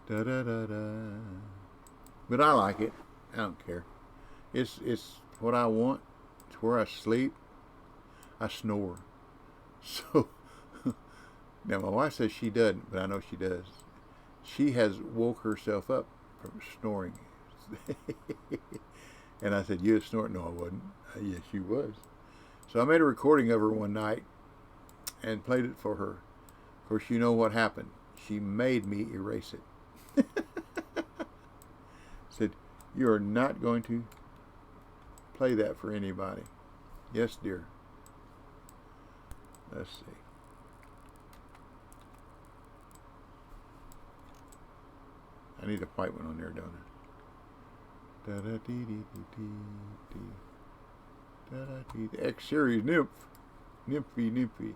Da da da da. But I like it. I don't care. It's what I want. It's where I sleep. I snore. So now my wife says she doesn't, but I know she does. She has woke herself up from snoring. And I said, "You was snoring?" "No, I wasn't." "Yes, she was." So I made a recording of her one night and played it for her. Of course, you know what happened. She made me erase it. Said, "You are not going to play that for anybody." "Yes, dear." Let's see. I need a white one on there, don't I? Da da dee dee dee dee dee. Da da dee. The X Series nymph. Nymphy, nymphy.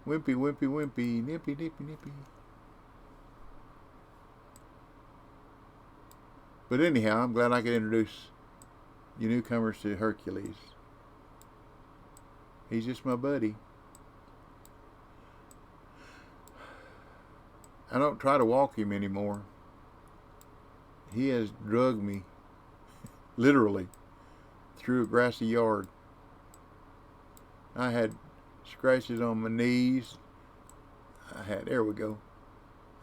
Wimpy, wimpy, wimpy. Nippy, nippy, nippy. But anyhow, I'm glad I could introduce you newcomers to Hercules. He's just my buddy. I don't try to walk him anymore. He has drugged me, literally, through a grassy yard. I had scratches on my knees. There we go.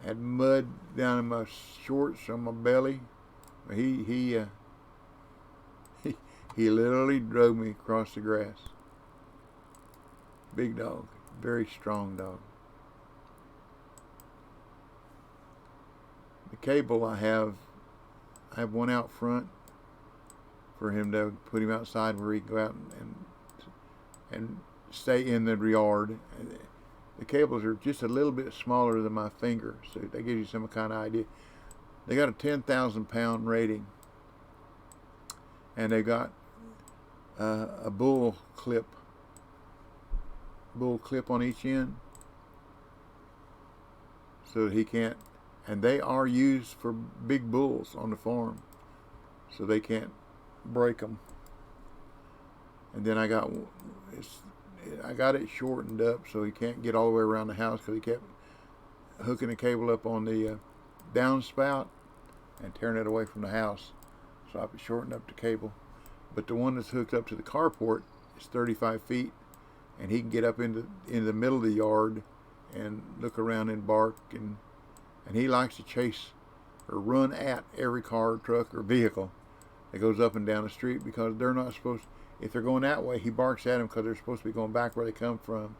I had mud down in my shorts, on my belly. He literally drove me across the grass. Big dog, very strong dog. The cable I have one out front for him to put him outside where he can go out and stay in the yard. The cables are just a little bit smaller than my finger, so that gives you some kind of idea. They got a 10,000 pound rating, and they got a bull clip on each end, so that he can't. And they are used for big bulls on the farm, so they can't break them. And then I got it shortened up so he can't get all the way around the house, because he kept hooking the cable up on the downspout and tearing it away from the house. So I shortened up the cable. But the one that's hooked up to the carport is 35 feet, and he can get up into the middle of the yard and look around and bark, and he likes to chase or run at every car, truck, or vehicle that goes up and down the street, because they're not supposed. If they're going that way, he barks at them because they're supposed to be going back where they come from.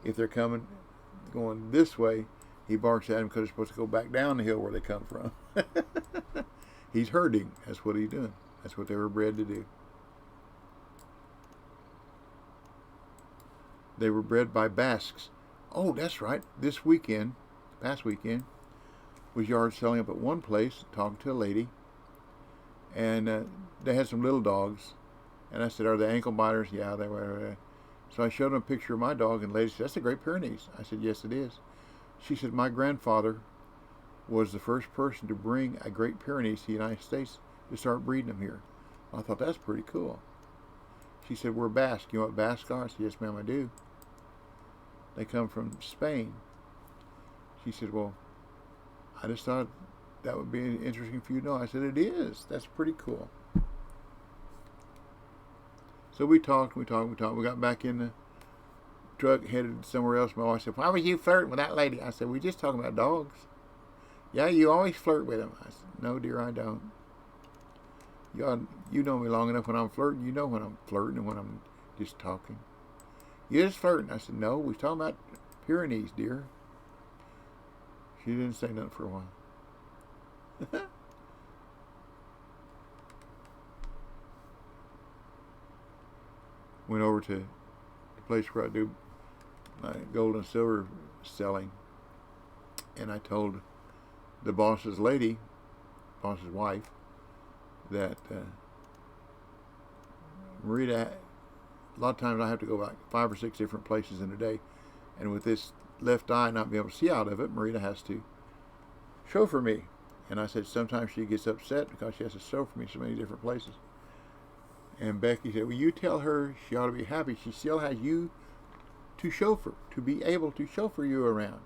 If they're going this way, he barks at them because they're supposed to go back down the hill where they come from. He's herding. That's what he's doing. That's what they were bred to do. They were bred by Basques. Oh, that's right. Past weekend, was yard selling up at one place, talking to a lady, and they had some little dogs. And I said, "Are they ankle biters?" "Yeah, they were." So I showed them a picture of my dog, and the lady said, "That's a Great Pyrenees." I said, "Yes, it is." She said, "My grandfather was the first person to bring a Great Pyrenees to the United States to start breeding them here." I thought, that's pretty cool. She said, "We're Basque. You know what Basque are?" I said, "Yes, ma'am, I do. They come from Spain." She said, well, I just thought that would be interesting for you to know. I said, it is. That's pretty cool. So we talked. We got back in the truck, headed somewhere else. My wife said, why was you flirting with that lady? I said, we're just talking about dogs. Yeah, you always flirt with them. I said, no, dear, I don't. You know me long enough when I'm flirting. You know when I'm flirting and when I'm just talking. You're just flirting. I said, no, we're talking about Pyrenees, dear. She didn't say nothing for a while. Went over to the place where I do my gold and silver selling, and I told the boss's wife, that Marita, a lot of times I have to go like 5 or 6 different places in a day, and with this left eye not being able to see out of it, Marita has to chauffeur me. And I said sometimes she gets upset because she has to chauffeur me so many different places. And Becky said, well, you tell her she ought to be happy. She still has you to chauffeur, to be able to chauffeur you around.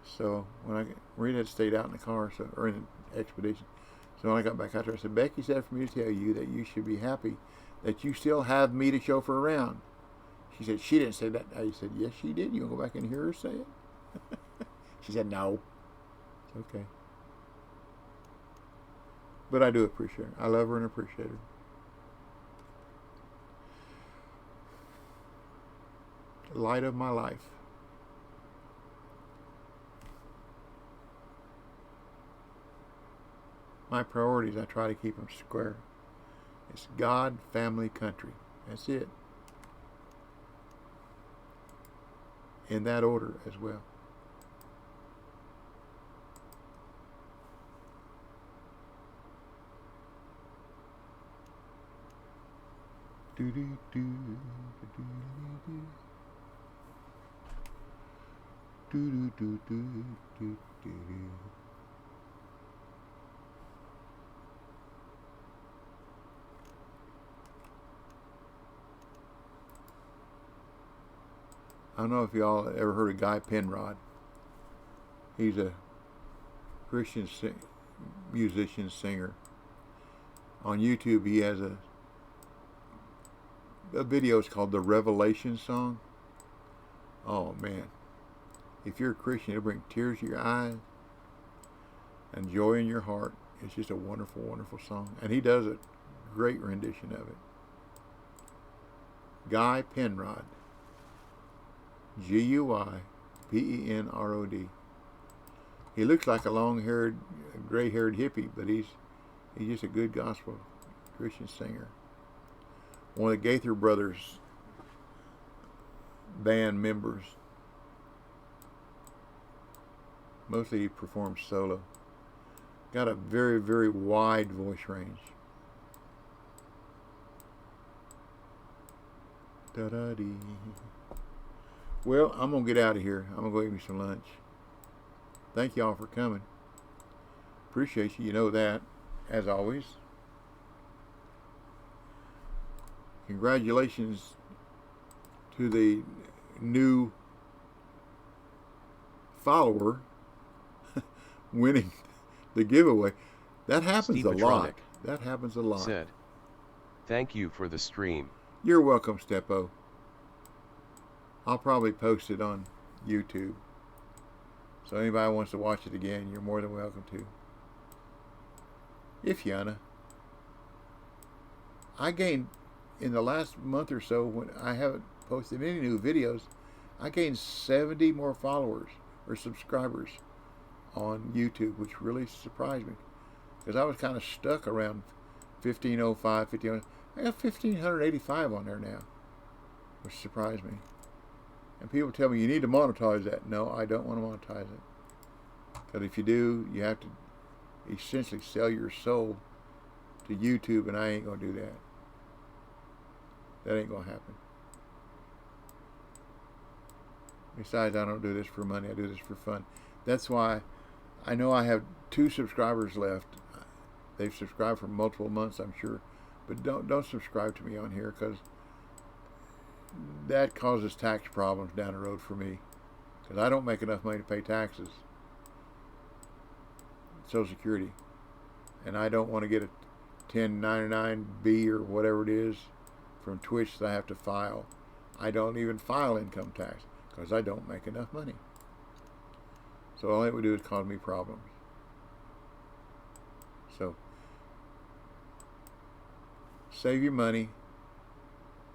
So when Marita had stayed out in the car, or in the expedition. So when I got back out there, I said, Becky said for me to tell you that you should be happy that you still have me to chauffeur around. She said, she didn't say that. I said, yes, she did. You want to go back and hear her say it? She said, no. It's okay. But I do appreciate her. I love her and appreciate her. Light of my life. My priorities, I try to keep them square. It's God, family, country. That's it. In that order as well. Do do do do do do do do do do. I don't know if y'all ever heard of Guy Penrod. He's a Christian musician, singer. On YouTube, he has a video. It's called the Revelation Song. Oh man, if you're a Christian, it'll bring tears to your eyes and joy in your heart. It's just a wonderful, wonderful song, and he does a great rendition of it. Guy Penrod. Guypenrod. He looks like a long-haired, gray-haired hippie, but he's just a good gospel Christian singer. One of the Gaither Brothers band members. Mostly he performs solo. Got a very, very wide voice range. Da-da-dee. Well, I'm going to get out of here. I'm going to go eat me some lunch. Thank y'all for coming. Appreciate you. You know that, as always. Congratulations to the new follower winning the giveaway. That happens a lot. That happens a lot. Said, thank you for the stream. You're welcome, Steppo. I'll probably post it on YouTube. So anybody wants to watch it again, you're more than welcome to. If Yana. I gained, in the last month or so, when I haven't posted any new videos, I gained 70 more followers or subscribers on YouTube, which really surprised me. Because I was kind of stuck around 1505, 1500. I got 1585 on there now, which surprised me. And people tell me, you need to monetize that. No, I don't want to monetize it. Because if you do, you have to essentially sell your soul to YouTube, and I ain't going to do that. That ain't going to happen. Besides, I don't do this for money. I do this for fun. That's why I know I have 2 subscribers left. They've subscribed for multiple months, I'm sure. But don't subscribe to me on here, because that causes tax problems down the road for me. because I don't make enough money to pay taxes, Social Security, and I don't want to get a 1099-B or whatever it is from Twitch that I have to file. I don't even file income tax because I don't make enough money. So all it would do is cause me problems. So save your money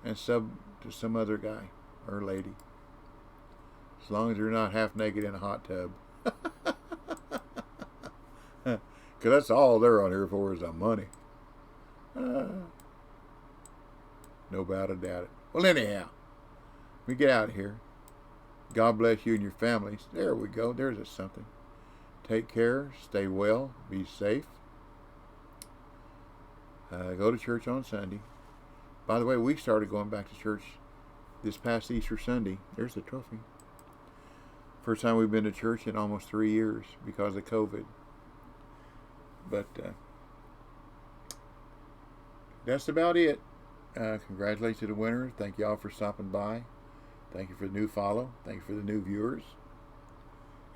and sub to some other guy or lady, as long as you're not half naked in a hot tub. Because that's all they're on here for, is the money. No doubt about it. Well, anyhow, we get out of here. God bless you and your families. There we go. There's a something. Take care. Stay well. Be safe. Go to church on Sunday. By the way, we started going back to church this past Easter Sunday. There's the trophy. First time we've been to church in almost 3 years because of COVID. But that's about it. Congratulations to the winners. Thank y'all for stopping by. Thank you for the new follow. Thank you for the new viewers.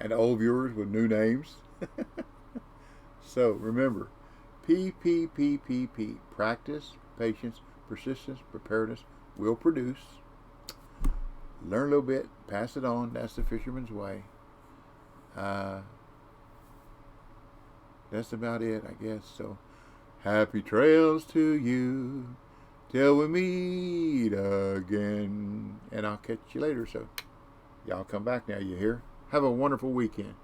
And the old viewers with new names. So remember, PPPPP. Practice, patience, persistence, preparedness will produce. Learn a little bit, pass it on. That's the fisherman's way. That's about it, I guess. So, happy trails to you till we meet again. And I'll catch you later. So, y'all come back now, you hear? Have a wonderful weekend.